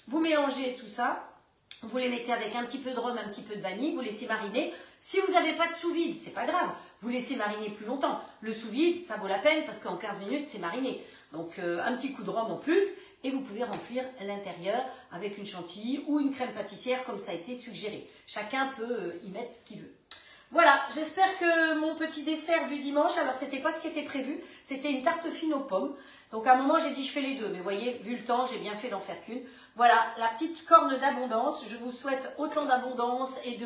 Vous mélangez tout ça. Vous les mettez avec un petit peu de rhum, un petit peu de vanille. Vous laissez mariner. Si vous n'avez pas de sous-vide, c'est pas grave. Vous laissez mariner plus longtemps. Le sous-vide, ça vaut la peine parce qu'en 15 minutes, c'est mariné. Donc, un petit coup de rhum en plus. Et vous pouvez remplir l'intérieur avec une chantilly ou une crème pâtissière comme ça a été suggéré. Chacun peut y mettre ce qu'il veut. Voilà, j'espère que mon petit dessert du dimanche, alors c'était pas ce qui était prévu, c'était une tarte fine aux pommes. Donc à un moment j'ai dit je fais les deux, mais vous voyez, vu le temps, j'ai bien fait d'en faire qu'une. Voilà, la petite corne d'abondance. Je vous souhaite autant d'abondance et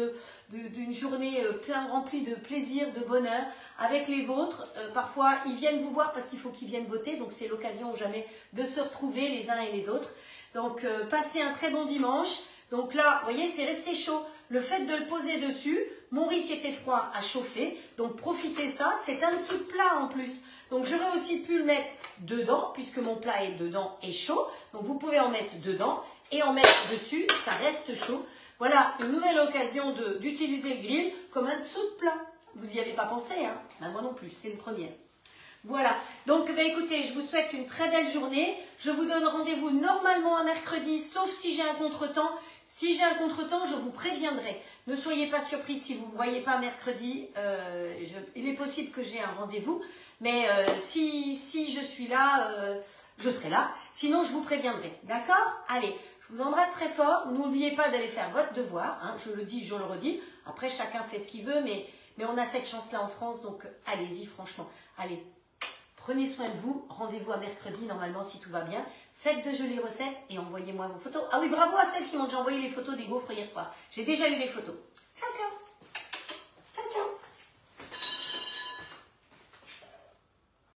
d'une journée plein remplie de plaisir, de bonheur avec les vôtres. Parfois, ils viennent vous voir parce qu'il faut qu'ils viennent voter. Donc, c'est l'occasion ou jamais de se retrouver les uns et les autres. Donc, passez un très bon dimanche. Donc là, vous voyez, c'est resté chaud. Le fait de le poser dessus, mon riz qui était froid a chauffé. Donc, profitez ça. C'est un dessous de plat en plus. Donc, j'aurais aussi pu le mettre dedans, puisque mon plat est dedans et chaud. Donc, vous pouvez en mettre dedans et en mettre dessus, ça reste chaud. Voilà, une nouvelle occasion d'utiliser le grill comme un dessous de plat. Vous n'y avez pas pensé, hein? Ben, moi non plus, c'est une première. Voilà, donc ben, écoutez, je vous souhaite une très belle journée. Je vous donne rendez-vous normalement à mercredi, sauf si j'ai un contretemps. Si j'ai un contretemps, je vous préviendrai. Ne soyez pas surpris si vous ne me voyez pas mercredi. Il est possible que j'ai un rendez-vous. Mais si je suis là, je serai là. Sinon, je vous préviendrai. D'accord? Allez, je vous embrasse très fort. N'oubliez pas d'aller faire votre devoir. Hein. Je le dis, je le redis. Après, chacun fait ce qu'il veut. Mais on a cette chance-là en France. Donc, allez-y, franchement. Allez, prenez soin de vous. Rendez-vous à mercredi, normalement, si tout va bien. Faites de jolies recettes et envoyez-moi vos photos. Ah oui, bravo à celles qui m'ont déjà envoyé les photos des gaufres hier soir. J'ai déjà eu les photos.